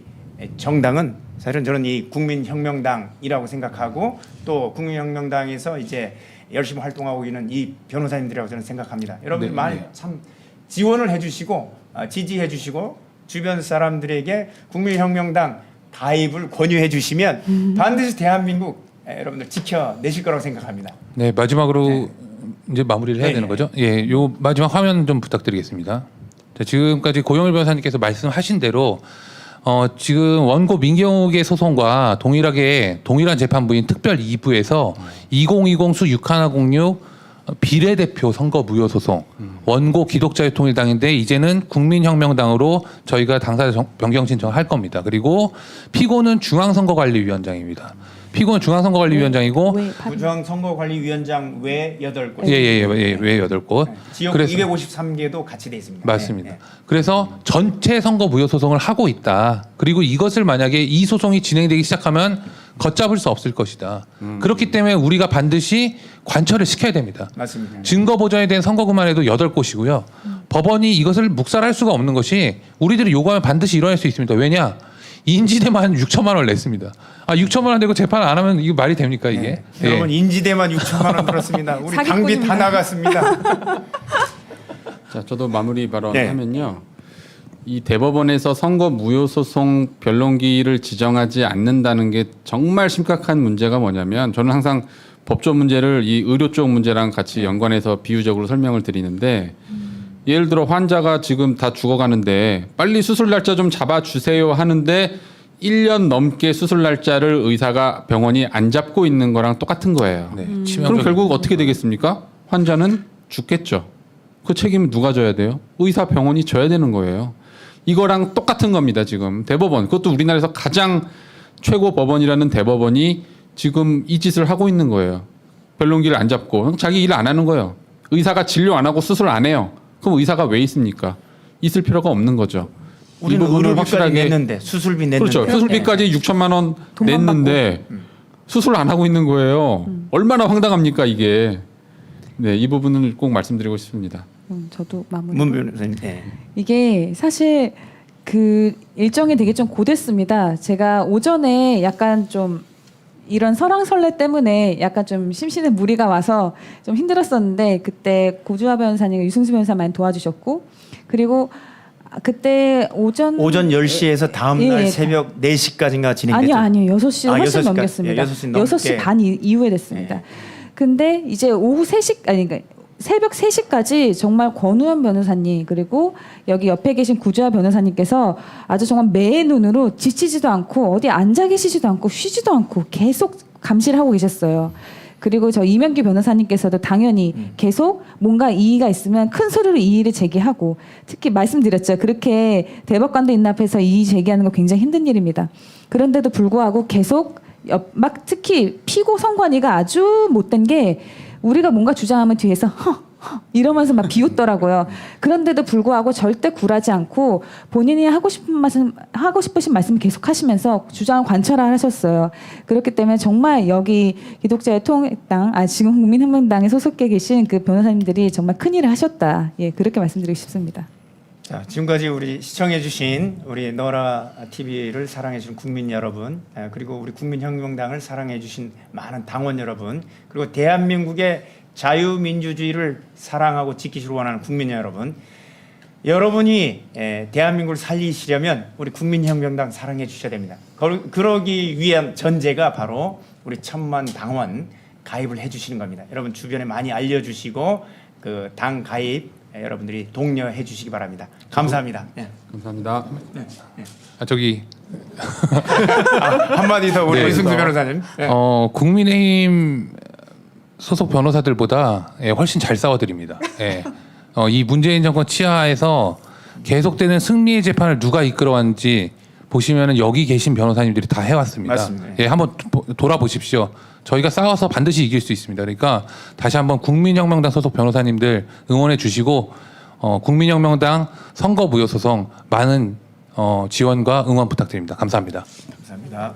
정당은 사실은 저는 이 국민혁명당이라고 생각하고 또 국민혁명당에서 이제 열심히 활동하고 있는 이 변호사님들이라고 저는 생각합니다. 여러분들 네, 많이 네. 참 지원을 해주시고 지지해 주시고 주변 사람들에게 국민혁명당 가입을 권유해 주시면 반드시 대한민국 여러분들 지켜내실 거라고 생각합니다. 네, 마지막으로 이제 마무리를 해야 네, 되는 네. 거죠? 예, 요 마지막 화면 좀 부탁드리겠습니다. 자, 지금까지 고영일 변호사님께서 말씀하신 대로 지금 원고 민경욱의 소송과 동일한 재판부인 특별 2부에서 2020수 6106 비례대표 선거 무효 소송 원고 기독자유통일당인데 이제는 국민혁명당으로 저희가 당사자 변경 신청을 할 겁니다. 그리고 피고는 중앙선거관리위원장입니다. 피고는 중앙선거관리위원장이고 왜 부정선거관리위원장 외 8곳 예, 왜 8곳. 지역 그래서 253개도 같이 돼 있습니다. 맞습니다. 네, 네. 그래서 전체 선거 무효 소송을 하고 있다. 그리고 이것을 만약에 이 소송이 진행되기 시작하면 걷잡을 수 없을 것이다. 그렇기 때문에 우리가 반드시 관철을 시켜야 됩니다. 맞습니다. 증거 보전에 대한 선거구만 해도 8곳이고요. 법원이 이것을 묵살할 수가 없는 것이 우리들이 요구하면 반드시 일어날 수 있습니다. 왜냐? 인지대만 6천만 원을 냈습니다. 6천만 원 내고 재판 안 하면 이거 말이 됩니까 이게? 네. 예. 여러분 인지대만 6천만 원 들었습니다. 우리 당비 다 사기꾼입니다. 나갔습니다. 자, 저도 마무리 네. 발언하면요. 이 대법원에서 선거 무효 소송 변론기를 지정하지 않는다는 게 정말 심각한 문제가 뭐냐면 저는 항상 법조 문제를 이 의료 쪽 문제랑 같이 연관해서 비유적으로 설명을 드리는데 예를 들어 환자가 지금 다 죽어가는데 빨리 수술 날짜 좀 잡아주세요 하는데 1년 넘게 수술 날짜를 의사가 병원이 안 잡고 있는 거랑 똑같은 거예요. 네, 그럼 치명적인 결국 어떻게 되겠습니까? 환자는 죽겠죠. 그 책임은 누가 져야 돼요? 의사 병원이 져야 되는 거예요. 이거랑 똑같은 겁니다. 지금 대법원, 그것도 우리나라에서 가장 최고 법원이라는 대법원이 지금 이 짓을 하고 있는 거예요. 변론기를 안 잡고 자기 일 안 하는 거예요. 의사가 진료 안 하고 수술 안 해요. 그럼 의사가 왜 있습니까? 있을 필요가 없는 거죠. 이 우리는 부분을 의료비까지 확실하게 냈는데 수술비 냈는데 그렇죠. 수술비까지 6천만 원 돈만 냈는데 수술 안 하고 있는 거예요. 얼마나 황당합니까 이게. 네, 이 부분을 꼭 말씀드리고 싶습니다. 저도 마무리. 문 변호사님. 네. 이게 사실 그 일정이 되게 좀 고됐습니다. 제가 오전에 약간 좀 이런 설왕설래 때문에 약간 좀 심신에 무리가 와서 좀 힘들었었는데 그때 고주화 변호사님과 유승수 변호사 많이 도와주셨고 그리고 그때 오전 10시에서 다음 날 예, 새벽 4시까지인가 진행됐죠. 아니요. 6시 아, 훨씬 6시까지. 넘겼습니다. 예, 6시 넘게. 6시 반 이후에 됐습니다. 예. 근데 이제 오후 3시 아니 그러니까 새벽 3시까지 정말 권우현 변호사님 그리고 여기 옆에 계신 구주아 변호사님께서 아주 정말 매의 눈으로 지치지도 않고 어디 앉아 계시지도 않고 쉬지도 않고 계속 감시를 하고 계셨어요. 그리고 저 이명기 변호사님께서도 당연히 계속 뭔가 이의가 있으면 큰 소리로 이의를 제기하고 특히 말씀드렸죠. 그렇게 대법관도 있는 앞에서 이의 제기하는 거 굉장히 힘든 일입니다. 그런데도 불구하고 계속 막 특히 피고 선관위가 아주 못된 게 우리가 뭔가 주장하면 뒤에서 이러면서 막 비웃더라고요. 그런데도 불구하고 절대 굴하지 않고 본인이 하고 싶으신 말씀 계속 하시면서 주장을 관철하셨어요. 그렇기 때문에 정말 여기 기독자의 통일당, 지금 국민혁명당에 소속해 계신 그 변호사님들이 정말 큰 일을 하셨다. 예, 그렇게 말씀드리고 싶습니다. 자, 지금까지 우리 시청해주신 우리 너라 TV를 사랑해주신 국민 여러분, 그리고 우리 국민혁명당을 사랑해주신 많은 당원 여러분, 그리고 대한민국의 자유민주주의를 사랑하고 지키시길 원하는 국민 여러분, 여러분이 대한민국을 살리시려면 우리 국민혁명당 사랑해 주셔야 됩니다. 그러기 위한 전제가 바로 우리 1000만 당원 가입을 해주시는 겁니다. 여러분 주변에 많이 알려주시고 그 당 가입 여러분들이 독려해 주시기 바랍니다. 감사합니다. 네. 감사합니다. 저기 한마디 더 우리 네, 이승수 변호사님. 네. 국민의힘 소속 변호사들보다 훨씬 잘 싸워드립니다. 예. 이 문재인 정권 치하에서 계속되는 승리의 재판을 누가 이끌어왔는지 보시면은 여기 계신 변호사님들이 다 해왔습니다. 맞습니다. 예, 한번 돌아보십시오. 저희가 싸워서 반드시 이길 수 있습니다. 그러니까 다시 한번 국민혁명당 소속 변호사님들 응원해 주시고 국민혁명당 선거무효소송 많은 지원과 응원 부탁드립니다. 감사합니다. 감사합니다.